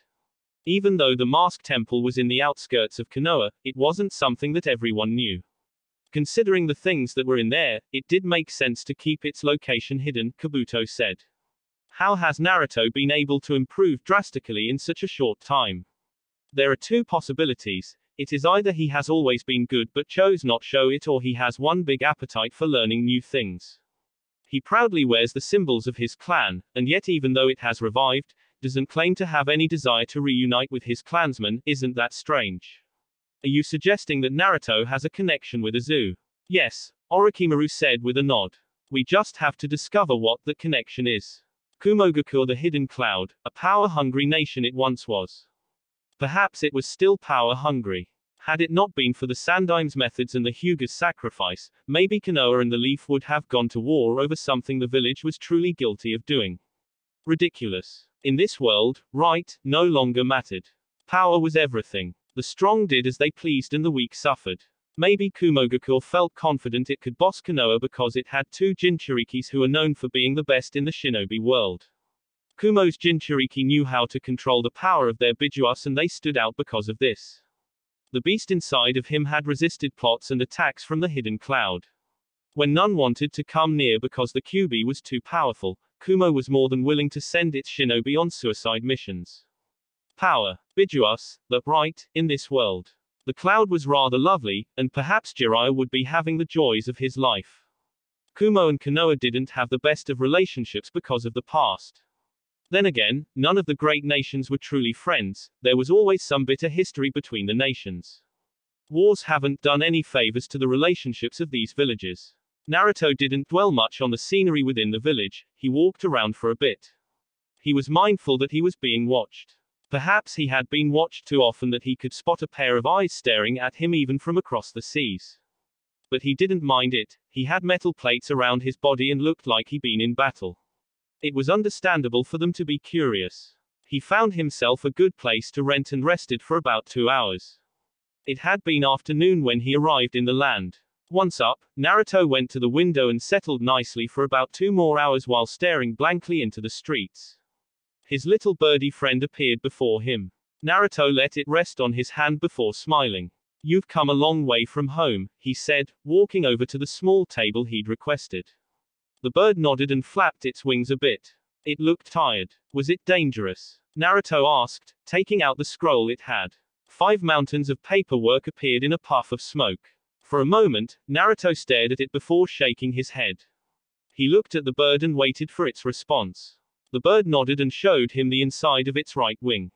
Even though the Mask Temple was in the outskirts of Konoha, it wasn't something that everyone knew. Considering the things that were in there, it did make sense to keep its location hidden, Kabuto said. How has Naruto been able to improve drastically in such a short time? There are two possibilities. It is either he has always been good but chose not show it, or he has one big appetite for learning new things. He proudly wears the symbols of his clan, and yet even though it has revived, doesn't claim to have any desire to reunite with his clansmen. Isn't that strange? Are you suggesting that Naruto has a connection with Uzu? Yes, Orochimaru said with a nod. We just have to discover what that connection is. Kumogakur, the hidden cloud, a power-hungry nation it once was. Perhaps it was still power-hungry. Had it not been for the Sandaim's methods and the Hyuga's sacrifice, maybe Konoha and the Leaf would have gone to war over something the village was truly guilty of doing. Ridiculous. In this world, right no longer mattered. Power was everything. The strong did as they pleased and the weak suffered. Maybe Kumogakur felt confident it could boss Konoha because it had two Jinchurikis who are known for being the best in the shinobi world. Kumo's Jinchuriki knew how to control the power of their Bijuas, and they stood out because of this. The beast inside of him had resisted plots and attacks from the hidden cloud. When none wanted to come near because the Kyuubi was too powerful, Kumo was more than willing to send its shinobi on suicide missions. Power. Bijuas, the right, in this world. The cloud was rather lovely, and perhaps Jiraiya would be having the joys of his life. Kumo and Konoha didn't have the best of relationships because of the past. Then again, none of the great nations were truly friends. There was always some bitter history between the nations. Wars haven't done any favors to the relationships of these villages. Naruto didn't dwell much on the scenery within the village. He walked around for a bit. He was mindful that he was being watched. Perhaps he had been watched too often that he could spot a pair of eyes staring at him even from across the seas. But he didn't mind it. He had metal plates around his body and looked like he'd been in battle. It was understandable for them to be curious. He found himself a good place to rent and rested for about 2 hours. It had been afternoon when he arrived in the land. Once up, Naruto went to the window and settled nicely for about 2 more hours while staring blankly into the streets. His little birdie friend appeared before him. Naruto let it rest on his hand before smiling. You've come a long way from home, he said, walking over to the small table he'd requested. The bird nodded and flapped its wings a bit. It looked tired. Was it dangerous? Naruto asked, taking out the scroll it had. 5 mountains of paperwork appeared in a puff of smoke. For a moment, Naruto stared at it before shaking his head. He looked at the bird and waited for its response. The bird nodded and showed him the inside of its right wing.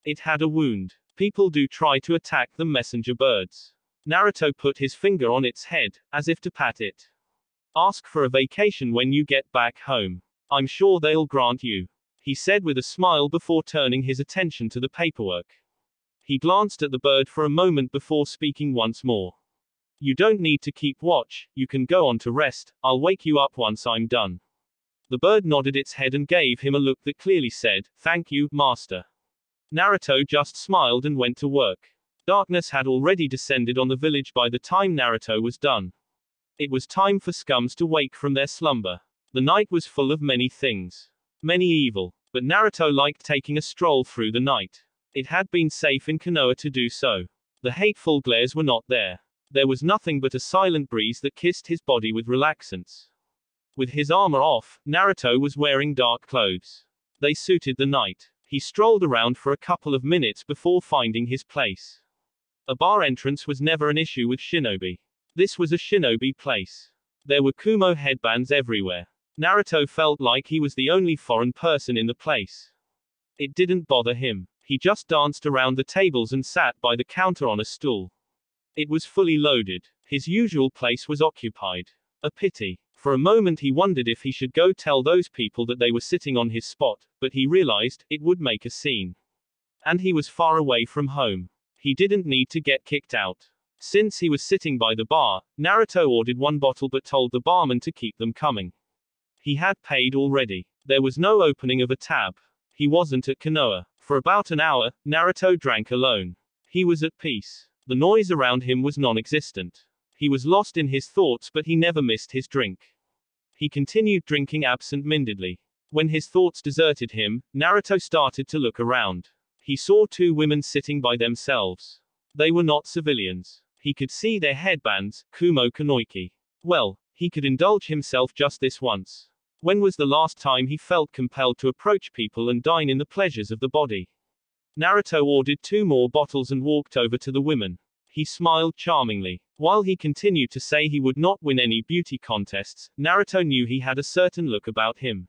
It had a wound. People do try to attack the messenger birds. Naruto put his finger on its head, as if to pat it. Ask for a vacation when you get back home. I'm sure they'll grant you, he said with a smile before turning his attention to the paperwork. He glanced at the bird for a moment before speaking once more. You don't need to keep watch, you can go on to rest, I'll wake you up once I'm done. The bird nodded its head and gave him a look that clearly said, thank you, master. Naruto just smiled and went to work. Darkness had already descended on the village by the time Naruto was done. It was time for scums to wake from their slumber. The night was full of many things. Many evil. But Naruto liked taking a stroll through the night. It had been safe in Konoha to do so. The hateful glares were not there. There was nothing but a silent breeze that kissed his body with relaxance. With his armor off, Naruto was wearing dark clothes. They suited the night. He strolled around for a couple of minutes before finding his place. A bar entrance was never an issue with shinobi. This was a shinobi place. There were Kumo headbands everywhere. Naruto felt like he was the only foreign person in the place. It didn't bother him. He just danced around the tables and sat by the counter on a stool. It was fully loaded. His usual place was occupied. A pity. For a moment he wondered if he should go tell those people that they were sitting on his spot, but he realized it would make a scene. And he was far away from home. He didn't need to get kicked out. Since he was sitting by the bar, Naruto ordered 1 bottle but told the barman to keep them coming. He had paid already. There was no opening of a tab. He wasn't at Konoha. For about an hour, Naruto drank alone. He was at peace. The noise around him was non-existent. He was lost in his thoughts but he never missed his drink. He continued drinking absent-mindedly. When his thoughts deserted him, Naruto started to look around. He saw 2 women sitting by themselves. They were not civilians. He could see their headbands, Kumo Kunoiki. Well, he could indulge himself just this once. When was the last time he felt compelled to approach people and dine in the pleasures of the body? Naruto ordered 2 more bottles and walked over to the women. He smiled charmingly. While he continued to say he would not win any beauty contests, Naruto knew he had a certain look about him.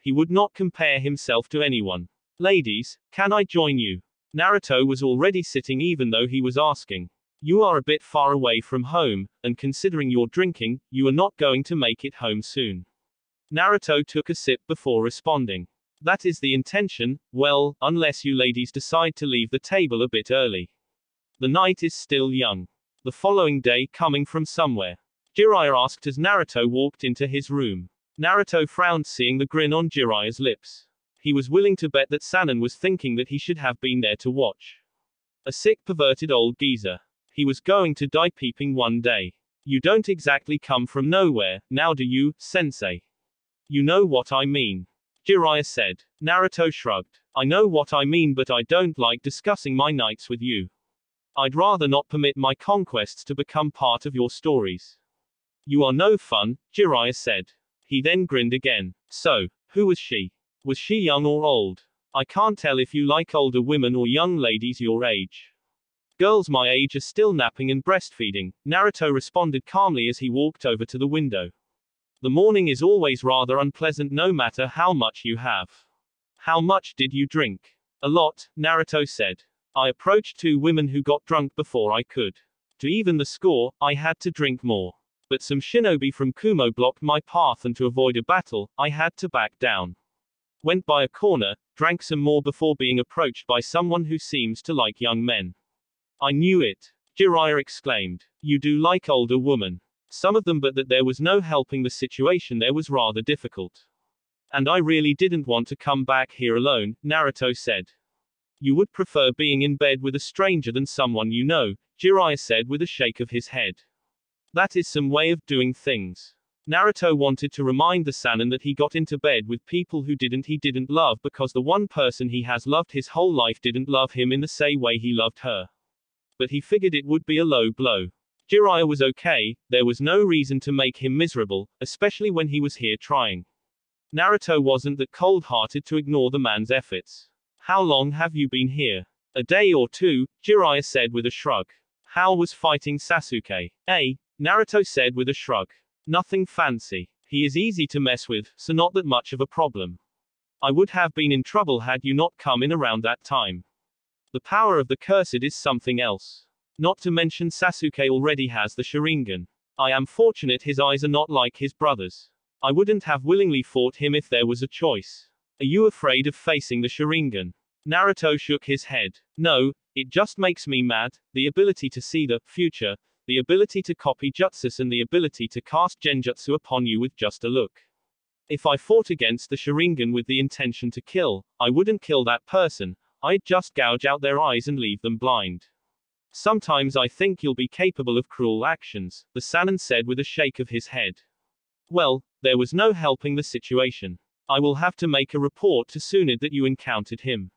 He would not compare himself to anyone. Ladies, can I join you? Naruto was already sitting even though he was asking. You are a bit far away from home, and considering your drinking, you are not going to make it home soon. Naruto took a sip before responding. That is the intention, well, unless you ladies decide to leave the table a bit early. The night is still young. The following day coming from somewhere? Jiraiya asked as Naruto walked into his room. Naruto frowned seeing the grin on Jiraiya's lips. He was willing to bet that Sannin was thinking that he should have been there to watch. A sick perverted old geezer. He was going to die peeping one day. You don't exactly come from nowhere, now do you, sensei? You know what I mean. Jiraiya said. Naruto shrugged. I know what I mean, but I don't like discussing my nights with you. I'd rather not permit my conquests to become part of your stories. You are no fun, Jiraiya said. He then grinned again. So, who was she? Was she young or old? I can't tell if you like older women or young ladies your age. Girls my age are still napping and breastfeeding, Naruto responded calmly as he walked over to the window. The morning is always rather unpleasant no matter how much you have. How much did you drink? A lot, Naruto said. I approached 2 women who got drunk before I could. To even the score, I had to drink more. But some shinobi from Kumo blocked my path, and to avoid a battle, I had to back down. Went by a corner, drank some more before being approached by someone who seems to like young men. I knew it. Jiraiya exclaimed. You do like older women. Some of them, but that there was no helping the situation there was rather difficult. And I really didn't want to come back here alone, Naruto said. You would prefer being in bed with a stranger than someone you know, Jiraiya said with a shake of his head. That is some way of doing things. Naruto wanted to remind the Sannin that he got into bed with people who he didn't love because the one person he has loved his whole life didn't love him in the same way he loved her. But he figured it would be a low blow. Jiraiya was okay, there was no reason to make him miserable, especially when he was here trying. Naruto wasn't that cold-hearted to ignore the man's efforts. How long have you been here? A day or 2, Jiraiya said with a shrug. How was fighting Sasuke? Naruto said with a shrug. Nothing fancy. He is easy to mess with, so not that much of a problem. I would have been in trouble had you not come in around that time. The power of the cursed is something else. Not to mention Sasuke already has the Sharingan. I am fortunate his eyes are not like his brother's. I wouldn't have willingly fought him if there was a choice. Are you afraid of facing the Sharingan? Naruto shook his head. No, it just makes me mad, the ability to see the future, the ability to copy jutsus and the ability to cast genjutsu upon you with just a look. If I fought against the Sharingan with the intention to kill, I wouldn't kill that person, I'd just gouge out their eyes and leave them blind. Sometimes I think you'll be capable of cruel actions, the Sannin said with a shake of his head. Well, there was no helping the situation. I will have to make a report to Tsunade that you encountered him.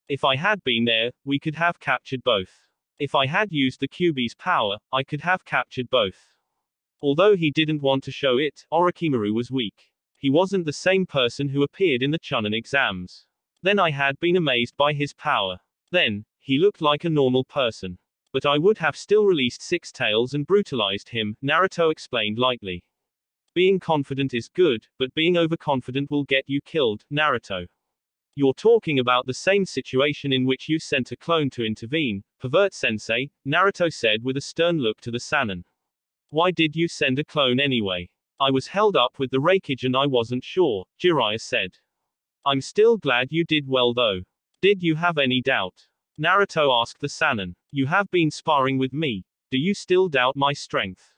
If I had been there, we could have captured both. If I had used the Kyuubi's power, I could have captured both. Although he didn't want to show it, Orochimaru was weak. He wasn't the same person who appeared in the Chunin exams. Then I had been amazed by his power. Then, he looked like a normal person. But I would have still released Six Tails and brutalized him, Naruto explained lightly. Being confident is good, but being overconfident will get you killed, Naruto. You're talking about the same situation in which you sent a clone to intervene, pervert sensei, Naruto said with a stern look to the Sannin. Why did you send a clone anyway? I was held up with the Raikage and I wasn't sure, Jiraiya said. I'm still glad you did well though. Did you have any doubt? Naruto asked the Sannin. You have been sparring with me. Do you still doubt my strength?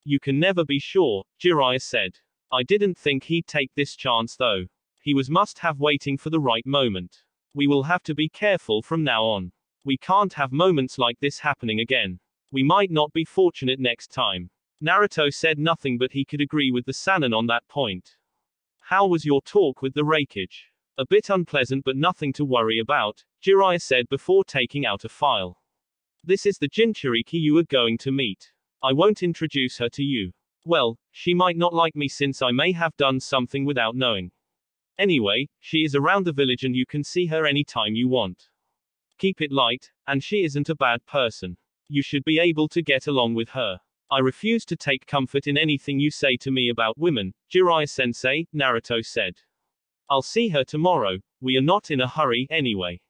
You can never be sure, Jiraiya said. I didn't think he'd take this chance though. He was must-have waiting for the right moment. We will have to be careful from now on. We can't have moments like this happening again. We might not be fortunate next time. Naruto said nothing but he could agree with the Sannin on that point. How was your talk with the Raikage? A bit unpleasant but nothing to worry about, Jiraiya said before taking out a file. This is the Jinchuriki you are going to meet. I won't introduce her to you. Well, she might not like me since I may have done something without knowing. Anyway, she is around the village and you can see her anytime you want. Keep it light, and she isn't a bad person. You should be able to get along with her. I refuse to take comfort in anything you say to me about women, Jiraiya-sensei, Naruto said. I'll see her tomorrow, we are not in a hurry, anyway.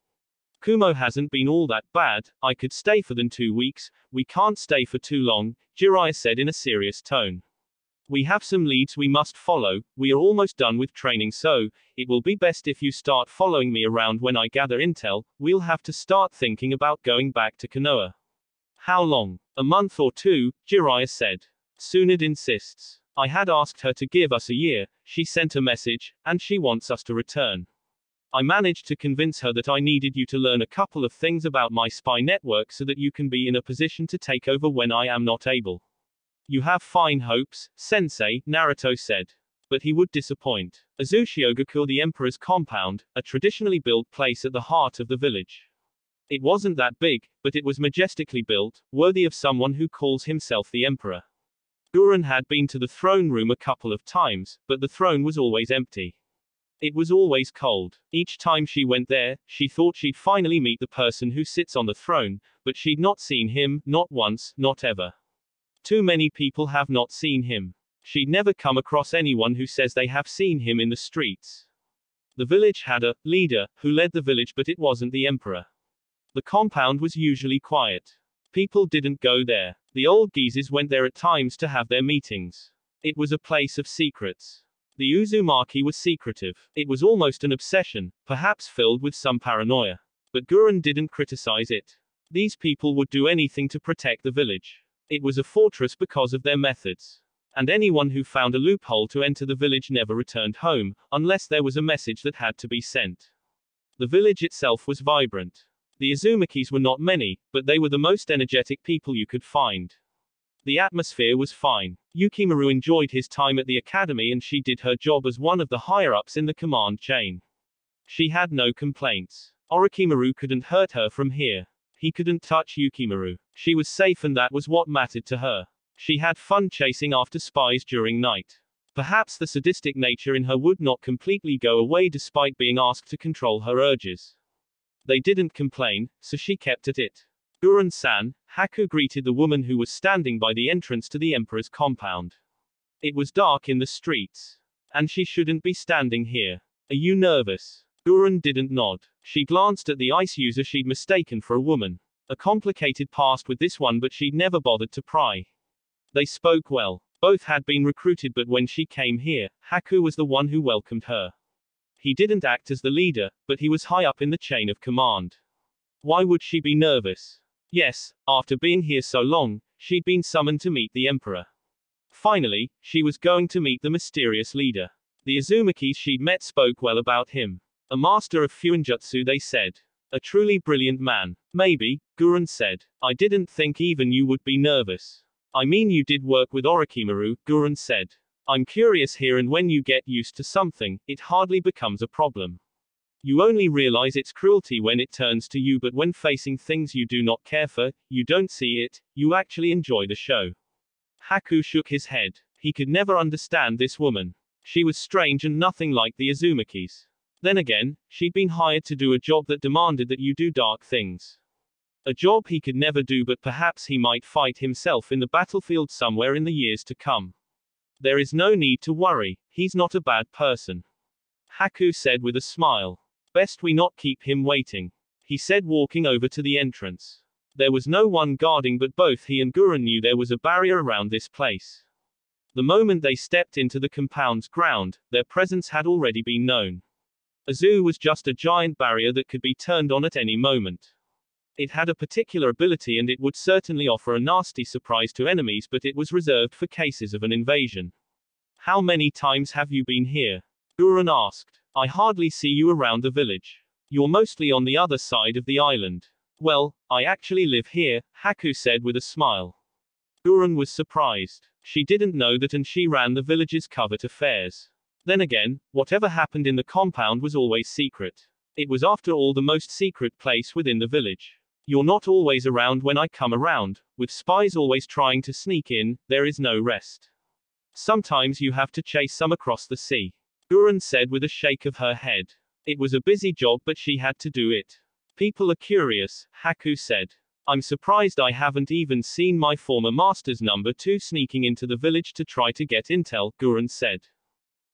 Kumo hasn't been all that bad, I could stay for than 2 weeks, we can't stay for too long, Jiraiya said in a serious tone. We have some leads we must follow, we are almost done with training so, it will be best if you start following me around when I gather intel, we'll have to start thinking about going back to Konoha. How long? A month or 2, Jiraiya said. Tsunade insists. I had asked her to give us a year, she sent a message, and she wants us to return. I managed to convince her that I needed you to learn a couple of things about my spy network so that you can be in a position to take over when I am not able. You have fine hopes, Sensei, Naruto said. But he would disappoint. Azushiogaku, the Emperor's compound, a traditionally built place at the heart of the village. It wasn't that big, but it was majestically built, worthy of someone who calls himself the Emperor. Gurren had been to the throne room a couple of times, but the throne was always empty. It was always cold. Each time she went there, she thought she'd finally meet the person who sits on the throne, but she'd not seen him, not once, not ever. Too many people have not seen him. She'd never come across anyone who says they have seen him in the streets. The village had a leader who led the village, but it wasn't the emperor. The compound was usually quiet. People didn't go there. The old geezes went there at times to have their meetings. It was a place of secrets. The Uzumaki was secretive. It was almost an obsession, perhaps filled with some paranoia. But Gurren didn't criticize it. These people would do anything to protect the village. It was a fortress because of their methods. And anyone who found a loophole to enter the village never returned home, unless there was a message that had to be sent. The village itself was vibrant. The Uzumakis were not many, but they were the most energetic people you could find. The atmosphere was fine. Yukimaru enjoyed his time at the academy and she did her job as one of the higher-ups in the command chain. She had no complaints. Orochimaru couldn't hurt her from here. He couldn't touch Yukimaru. She was safe and that was what mattered to her. She had fun chasing after spies during night. Perhaps the sadistic nature in her would not completely go away despite being asked to control her urges. They didn't complain, so she kept at it. Gurren-san, Haku greeted the woman who was standing by the entrance to the Emperor's compound. It was dark in the streets. And she shouldn't be standing here. Are you nervous? Gurren didn't nod. She glanced at the ice user she'd mistaken for a woman. A complicated past with this one, but she'd never bothered to pry. They spoke well. Both had been recruited, but when she came here, Haku was the one who welcomed her. He didn't act as the leader, but he was high up in the chain of command. Why would she be nervous? Yes, after being here so long, she'd been summoned to meet the Emperor. Finally, she was going to meet the mysterious leader. The Uzumakis she'd met spoke well about him. A master of Fuinjutsu, they said. A truly brilliant man. Maybe, Gurren said. I didn't think even you would be nervous. I mean, you did work with Orochimaru, Gurren said. I'm curious here, and when you get used to something, it hardly becomes a problem. You only realize its cruelty when it turns to you, but when facing things you do not care for, you don't see it, you actually enjoy the show. Haku shook his head. He could never understand this woman. She was strange and nothing like the Uzumakis. Then again, she'd been hired to do a job that demanded that you do dark things. A job he could never do, but perhaps he might fight himself in the battlefield somewhere in the years to come. There is no need to worry, he's not a bad person. Haku said with a smile. Best we not keep him waiting. He said, walking over to the entrance. There was no one guarding, but both he and Gurren knew there was a barrier around this place. The moment they stepped into the compound's ground, their presence had already been known. Azu was just a giant barrier that could be turned on at any moment. It had a particular ability and it would certainly offer a nasty surprise to enemies, but it was reserved for cases of an invasion. How many times have you been here? Gurren asked. I hardly see you around the village. You're mostly on the other side of the island. Well, I actually live here, Haku said with a smile. Gurren was surprised. She didn't know that, and she ran the village's covert affairs. Then again, whatever happened in the compound was always secret. It was after all the most secret place within the village. You're not always around when I come around, with spies always trying to sneak in, there is no rest. Sometimes you have to chase some across the sea. Gurren said with a shake of her head. It was a busy job but she had to do it. People are curious, Haku said. I'm surprised I haven't even seen my former master's number 2 sneaking into the village to try to get intel, Gurren said.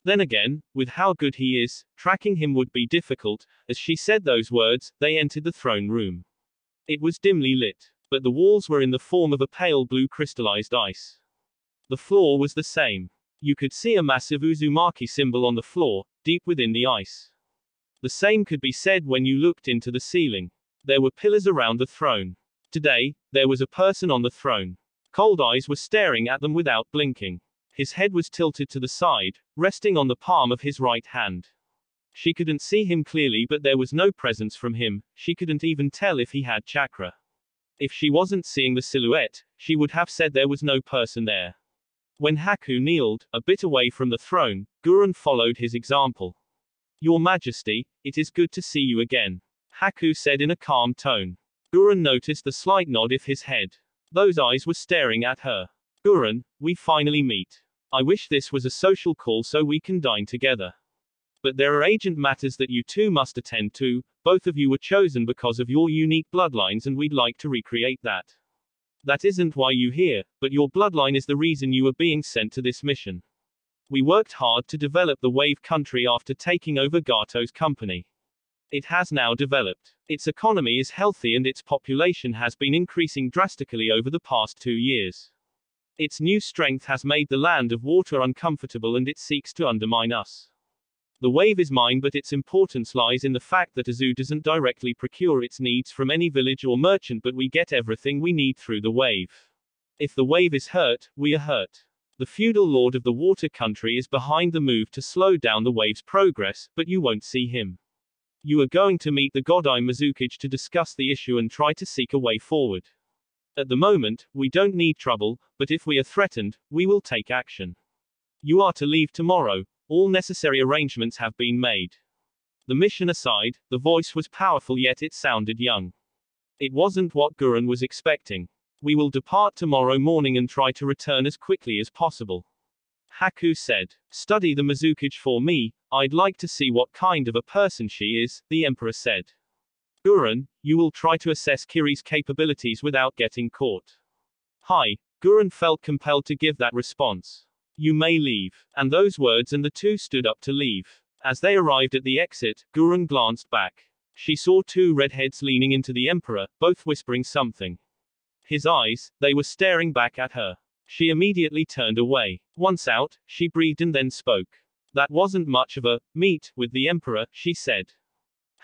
Then again, with how good he is, tracking him would be difficult. As she said those words, they entered the throne room. It was dimly lit, but the walls were in the form of a pale blue crystallized ice. The floor was the same. You could see a massive Uzumaki symbol on the floor, deep within the ice. The same could be said when you looked into the ceiling. There were pillars around the throne. Today, there was a person on the throne. Cold eyes were staring at them without blinking. His head was tilted to the side, resting on the palm of his right hand. She couldn't see him clearly but there was no presence from him, she couldn't even tell if he had chakra. If she wasn't seeing the silhouette, she would have said there was no person there. When Haku kneeled, a bit away from the throne, Gurren followed his example. Your Majesty, it is good to see you again. Haku said in a calm tone. Gurren noticed the slight nod of his head. Those eyes were staring at her. Gurren, we finally meet. I wish this was a social call so we can dine together. But there are agent matters that you two must attend to. Both of you were chosen because of your unique bloodlines and we'd like to recreate that. That isn't why you're here, but your bloodline is the reason you are being sent to this mission. We worked hard to develop the Wave country after taking over Gato's company. It has now developed. Its economy is healthy and its population has been increasing drastically over the past 2 years. Its new strength has made the land of water uncomfortable and it seeks to undermine us. The Wave is mine but its importance lies in the fact that Azu doesn't directly procure its needs from any village or merchant but we get everything we need through the Wave. If the Wave is hurt, we are hurt. The feudal lord of the water country is behind the move to slow down the Wave's progress, but you won't see him. You are going to meet the Godai Mizukage to discuss the issue and try to seek a way forward. At the moment, we don't need trouble, but if we are threatened, we will take action. You are to leave tomorrow. All necessary arrangements have been made. The mission aside, the voice was powerful yet it sounded young. It wasn't what Gurren was expecting. We will depart tomorrow morning and try to return as quickly as possible. Haku said. Study the Mizukage for me, I'd like to see what kind of a person she is, the Emperor said. Gurren, you will try to assess Kiri's capabilities without getting caught. Hi. Gurren felt compelled to give that response. You may leave. And those words and the two stood up to leave. As they arrived at the exit, Gurren glanced back. She saw 2 redheads leaning into the Emperor, both whispering something. His eyes, they were staring back at her. She immediately turned away. Once out, she breathed and then spoke. That wasn't much of a meet with the Emperor, she said.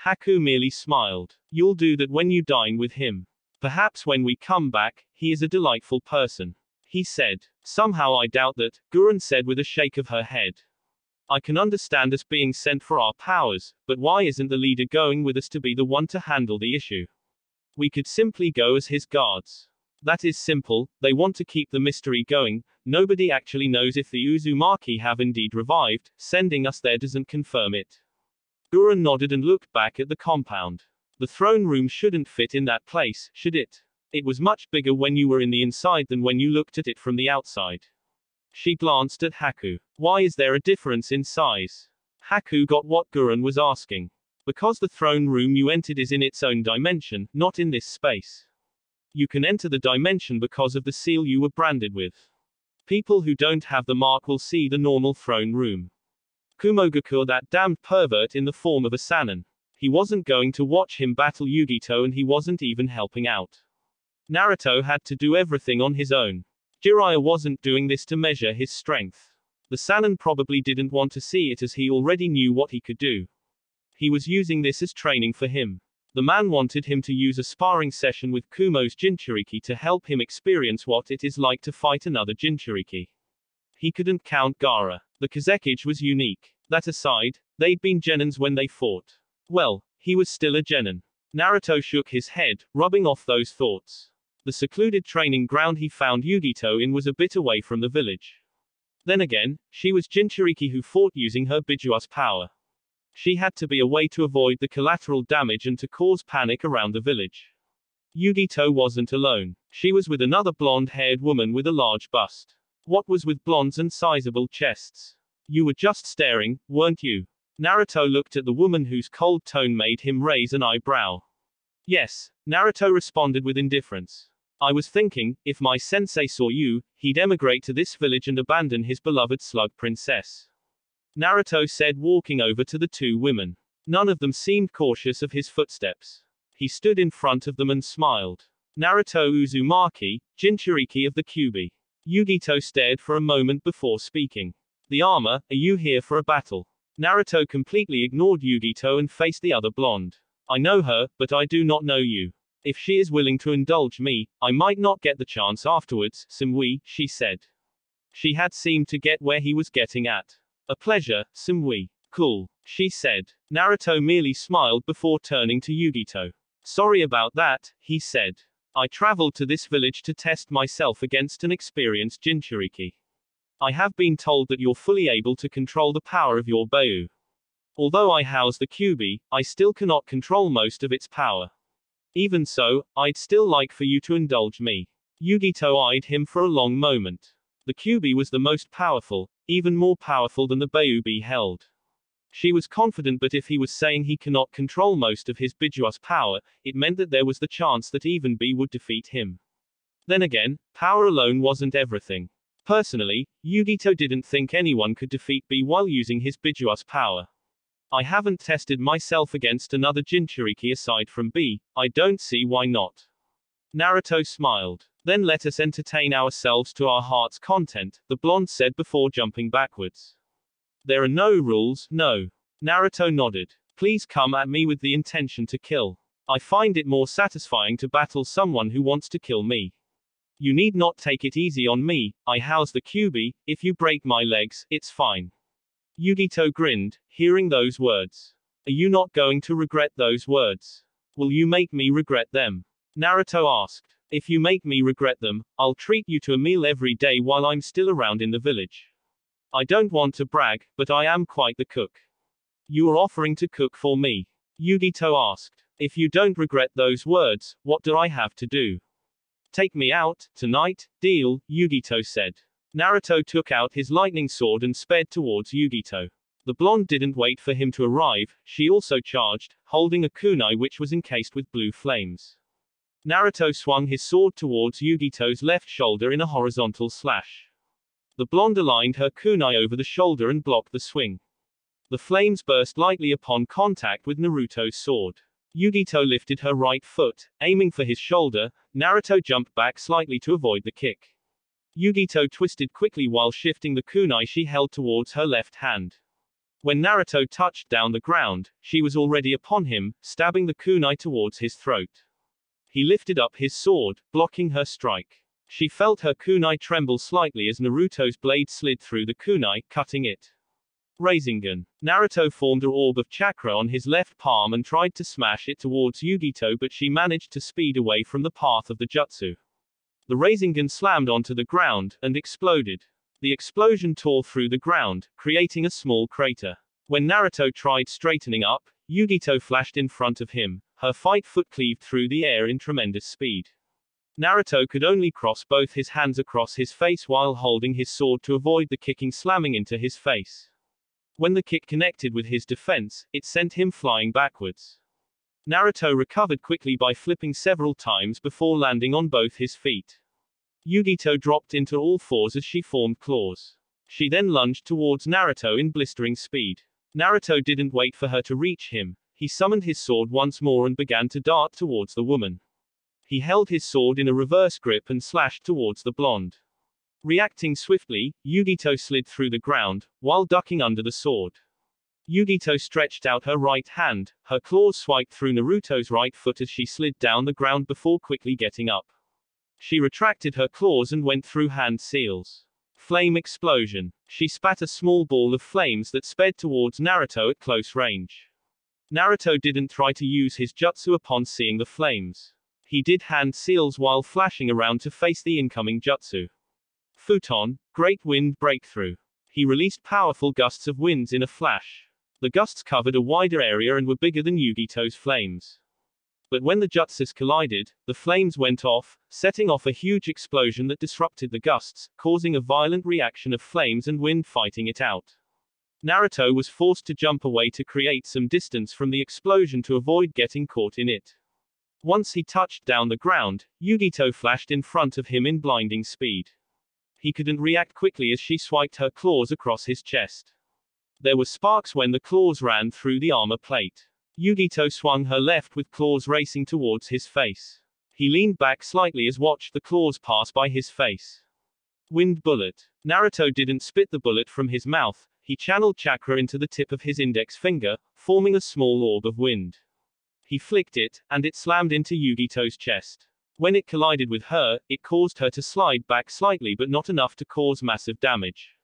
Haku merely smiled. You'll do that when you dine with him. Perhaps when we come back, he is a delightful person. He said. Somehow I doubt that, Gurren said with a shake of her head. I can understand us being sent for our powers, but why isn't the leader going with us to be the one to handle the issue? We could simply go as his guards. That is simple, they want to keep the mystery going, nobody actually knows if the Uzumaki have indeed revived, sending us there doesn't confirm it. Gurren nodded and looked back at the compound. The throne room shouldn't fit in that place, should it? It was much bigger when you were in the inside than when you looked at it from the outside. She glanced at Haku. Why is there a difference in size? Haku got what Gurren was asking. Because the throne room you entered is in its own dimension, not in this space. You can enter the dimension because of the seal you were branded with. People who don't have the mark will see the normal throne room. Kumogaku, that damned pervert in the form of a Sannin. He wasn't going to watch him battle Yugito and he wasn't even helping out. Naruto had to do everything on his own. Jiraiya wasn't doing this to measure his strength. The Sannin probably didn't want to see it as he already knew what he could do. He was using this as training for him. The man wanted him to use a sparring session with Kumo's Jinchuriki to help him experience what it is like to fight another Jinchuriki. He couldn't count Gaara. The Kazekage was unique. That aside, they'd been Genins when they fought. Well, he was still a Genin. Naruto shook his head, rubbing off those thoughts. The secluded training ground he found Yugito in was a bit away from the village. Then again, she was Jinchuriki who fought using her Bijua's power. She had to be away to avoid the collateral damage and to cause panic around the village. Yugito wasn't alone. She was with another blonde-haired woman with a large bust. What was with blondes and sizable chests? You were just staring, weren't you? Naruto looked at the woman whose cold tone made him raise an eyebrow. Yes, Naruto responded with indifference. I was thinking, if my sensei saw you, he'd emigrate to this village and abandon his beloved slug princess. Naruto said, walking over to the two women. None of them seemed cautious of his footsteps. He stood in front of them and smiled. Naruto Uzumaki, Jinchuriki of the Kyuubi. Yugito stared for a moment before speaking. The armor, are you here for a battle? Naruto completely ignored Yugito and faced the other blonde. I know her, but I do not know you. If she is willing to indulge me, I might not get the chance afterwards, Simui, she said. She had seemed to get where he was getting at. A pleasure, Simui. Cool, she said. Naruto merely smiled before turning to Yugito. Sorry about that, he said. I traveled to this village to test myself against an experienced Jinchuriki. I have been told that you're fully able to control the power of your Beiyu. Although I house the Kyuubi, I still cannot control most of its power. Even so, I'd still like for you to indulge me. Yugito eyed him for a long moment. The Kyuubi was the most powerful, even more powerful than the Beiyu held. She was confident, but if he was saying he cannot control most of his Bijuu's power, it meant that there was the chance that even B would defeat him. Then again, power alone wasn't everything. Personally, Yugito didn't think anyone could defeat B while using his Bijuu's power. I haven't tested myself against another Jinchuriki aside from B, I don't see why not. Naruto smiled. Then let us entertain ourselves to our heart's content, the blonde said before jumping backwards. There are no rules, no. Naruto nodded. Please come at me with the intention to kill. I find it more satisfying to battle someone who wants to kill me. You need not take it easy on me, I house the Kyuubi, if you break my legs, it's fine. Yugito grinned, hearing those words. Are you not going to regret those words? Will you make me regret them? Naruto asked. If you make me regret them, I'll treat you to a meal every day while I'm still around in the village. I don't want to brag, but I am quite the cook. You are offering to cook for me? Yugito asked. If you don't regret those words, what do I have to do? Take me out, tonight, deal, Yugito said. Naruto took out his lightning sword and sped towards Yugito. The blonde didn't wait for him to arrive, she also charged, holding a kunai which was encased with blue flames. Naruto swung his sword towards Yugito's left shoulder in a horizontal slash. The blonde aligned her kunai over the shoulder and blocked the swing. The flames burst lightly upon contact with Naruto's sword. Yugito lifted her right foot, aiming for his shoulder. Naruto jumped back slightly to avoid the kick. Yugito twisted quickly while shifting the kunai she held towards her left hand. When Naruto touched down the ground, she was already upon him, stabbing the kunai towards his throat. He lifted up his sword, blocking her strike. She felt her kunai tremble slightly as Naruto's blade slid through the kunai, cutting it. Rasengan. Naruto formed an orb of chakra on his left palm and tried to smash it towards Yugito, but she managed to speed away from the path of the jutsu. The Rasengan slammed onto the ground, and exploded. The explosion tore through the ground, creating a small crater. When Naruto tried straightening up, Yugito flashed in front of him. Her fight foot cleaved through the air in tremendous speed. Naruto could only cross both his hands across his face while holding his sword to avoid the kicking slamming into his face. When the kick connected with his defense, it sent him flying backwards. Naruto recovered quickly by flipping several times before landing on both his feet. Yugito dropped into all fours as she formed claws. She then lunged towards Naruto in blistering speed. Naruto didn't wait for her to reach him. He summoned his sword once more and began to dart towards the woman. He held his sword in a reverse grip and slashed towards the blonde. Reacting swiftly, Yugito slid through the ground, while ducking under the sword. Yugito stretched out her right hand, her claws swiped through Naruto's right foot as she slid down the ground before quickly getting up. She retracted her claws and went through hand seals. Flame explosion. She spat a small ball of flames that sped towards Naruto at close range. Naruto didn't try to use his jutsu upon seeing the flames. He did hand seals while flashing around to face the incoming jutsu. Futon, Great Wind Breakthrough. He released powerful gusts of winds in a flash. The gusts covered a wider area and were bigger than Yugito's flames. But when the jutsus collided, the flames went off, setting off a huge explosion that disrupted the gusts, causing a violent reaction of flames and wind fighting it out. Naruto was forced to jump away to create some distance from the explosion to avoid getting caught in it. Once he touched down the ground, Yugito flashed in front of him in blinding speed. He couldn't react quickly as she swiped her claws across his chest. There were sparks when the claws ran through the armor plate. Yugito swung her left with claws racing towards his face. He leaned back slightly as watched the claws pass by his face. Wind bullet. Naruto didn't spit the bullet from his mouth, he channeled chakra into the tip of his index finger, forming a small orb of wind. He flicked it, and it slammed into Yugito's chest. When it collided with her, it caused her to slide back slightly but not enough to cause massive damage.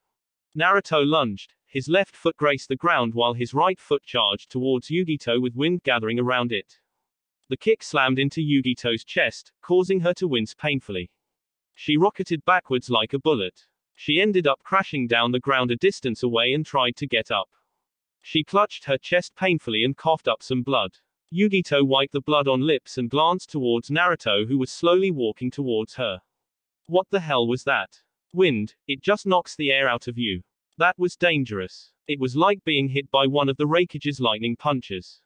Naruto lunged. His left foot graced the ground while his right foot charged towards Yugito with wind gathering around it. The kick slammed into Yugito's chest, causing her to wince painfully. She rocketed backwards like a bullet. She ended up crashing down the ground a distance away and tried to get up. She clutched her chest painfully and coughed up some blood. Yugito wiped the blood on lips and glanced towards Naruto, who was slowly walking towards her. What the hell was that? Wind, it just knocks the air out of you. That was dangerous. It was like being hit by one of the Raikage's lightning punches.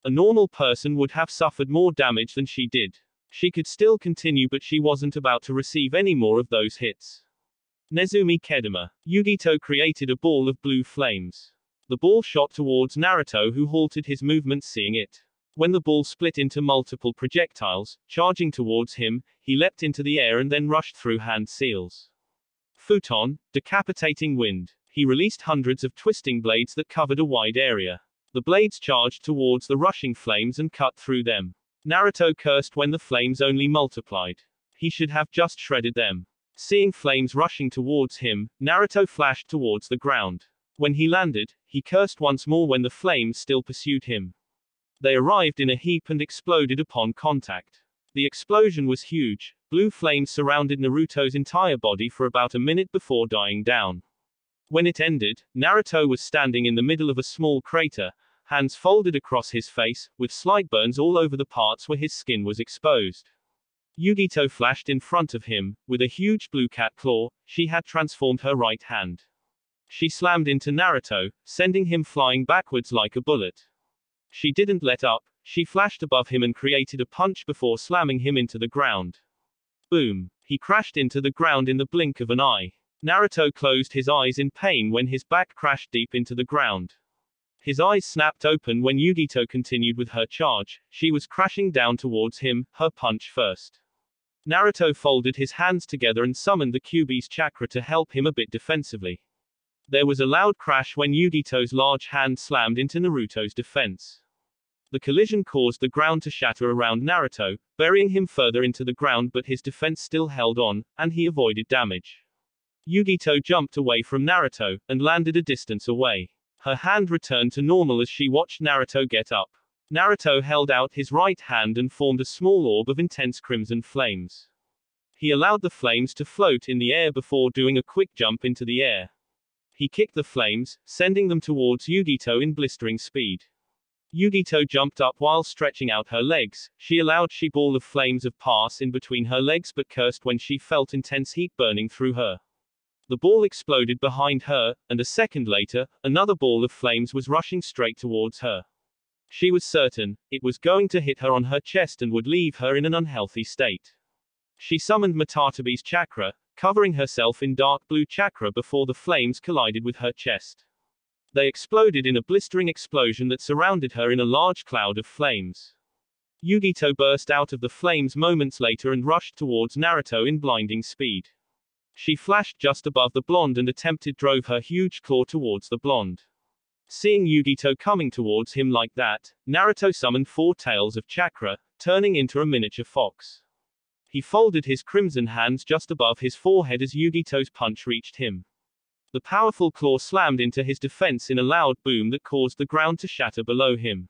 A normal person would have suffered more damage than she did. She could still continue, but she wasn't about to receive any more of those hits. Nezumi Kedama. Yugito created a ball of blue flames. The ball shot towards Naruto, who halted his movements seeing it. When the ball split into multiple projectiles, charging towards him, he leapt into the air and then rushed through hand seals. Futon, decapitating wind. He released hundreds of twisting blades that covered a wide area. The blades charged towards the rushing flames and cut through them. Naruto cursed when the flames only multiplied. He should have just shredded them. Seeing flames rushing towards him, Naruto flashed towards the ground. When he landed, he cursed once more when the flames still pursued him. They arrived in a heap and exploded upon contact. The explosion was huge. Blue flames surrounded Naruto's entire body for about a minute before dying down. When it ended, Naruto was standing in the middle of a small crater, hands folded across his face, with slight burns all over the parts where his skin was exposed. Yugito flashed in front of him. With a huge blue cat claw, she had transformed her right hand. She slammed into Naruto, sending him flying backwards like a bullet. She didn't let up. She flashed above him and created a punch before slamming him into the ground. Boom. He crashed into the ground in the blink of an eye. Naruto closed his eyes in pain when his back crashed deep into the ground. His eyes snapped open when Yugito continued with her charge. She was crashing down towards him, her punch first. Naruto folded his hands together and summoned the Kyuubi's chakra to help him a bit defensively. There was a loud crash when Yugito's large hand slammed into Naruto's defense. The collision caused the ground to shatter around Naruto, burying him further into the ground, but his defense still held on, and he avoided damage. Yugito jumped away from Naruto, and landed a distance away. Her hand returned to normal as she watched Naruto get up. Naruto held out his right hand and formed a small orb of intense crimson flames. He allowed the flames to float in the air before doing a quick jump into the air. He kicked the flames, sending them towards Yugito in blistering speed. Yugito jumped up while stretching out her legs. She allowed a ball of flames to pass in between her legs but cursed when she felt intense heat burning through her. The ball exploded behind her, and a second later, another ball of flames was rushing straight towards her. She was certain it was going to hit her on her chest and would leave her in an unhealthy state. She summoned Matatabi's chakra, covering herself in dark blue chakra before the flames collided with her chest. They exploded in a blistering explosion that surrounded her in a large cloud of flames. Yugito burst out of the flames moments later and rushed towards Naruto in blinding speed. She flashed just above the blonde and attempted drove her huge claw towards the blonde. Seeing Yugito coming towards him like that, Naruto summoned 4 tails of chakra, turning into a miniature fox. He folded his crimson hands just above his forehead as Yugito's punch reached him. The powerful claw slammed into his defense in a loud boom that caused the ground to shatter below him.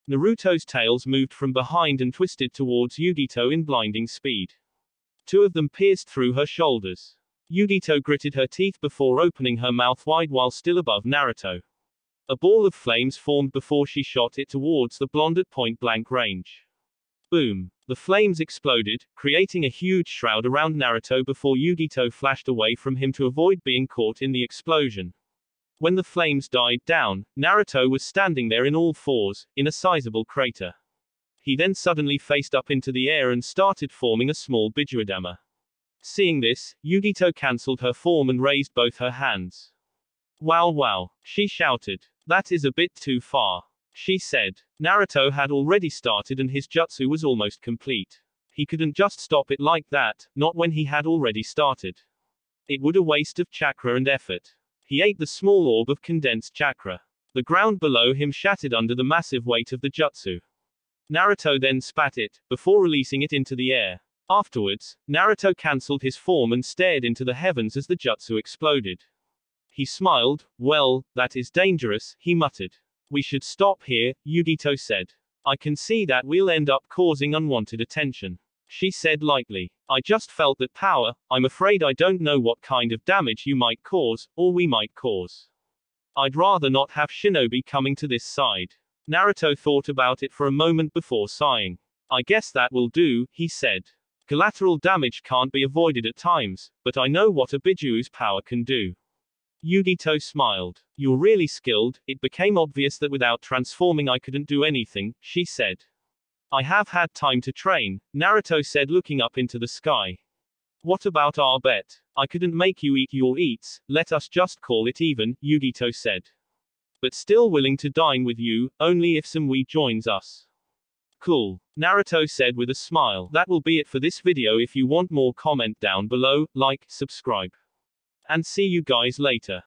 Naruto's tails moved from behind and twisted towards Yugito in blinding speed. 2 of them pierced through her shoulders. Yugito gritted her teeth before opening her mouth wide while still above Naruto. A ball of flames formed before she shot it towards the blonde at point-blank range. Boom. The flames exploded, creating a huge shroud around Naruto before Yugito flashed away from him to avoid being caught in the explosion. When the flames died down, Naruto was standing there in all fours, in a sizable crater. He then suddenly faced up into the air and started forming a small Bijuadama. Seeing this, Yugito cancelled her form and raised both her hands. Wow wow, she shouted. That is a bit too far, she said. Naruto had already started and his jutsu was almost complete. He couldn't just stop it like that, not when he had already started. It would a waste of chakra and effort. He ate the small orb of condensed chakra. The ground below him shattered under the massive weight of the jutsu. Naruto then spat it, before releasing it into the air. Afterwards, Naruto cancelled his form and stared into the heavens as the jutsu exploded. He smiled. Well, that is dangerous, he muttered. We should stop here, Yugito said. I can see that we'll end up causing unwanted attention, she said lightly. I just felt that power. I'm afraid I don't know what kind of damage you might cause, or we might cause. I'd rather not have shinobi coming to this side. Naruto thought about it for a moment before sighing. I guess that will do, he said. Collateral damage can't be avoided at times, but I know what a Bijuu's power can do. Yugito smiled. You're really skilled. It became obvious that without transforming I couldn't do anything, she said. I have had time to train, Naruto said looking up into the sky. What about our bet? I couldn't make you eat your eats, let us just call it even, Yugito said. But still willing to dine with you, only if Samui joins us. Cool, Naruto said with a smile. That will be it for this video. If you want more, comment down below, like, subscribe. And see you guys later.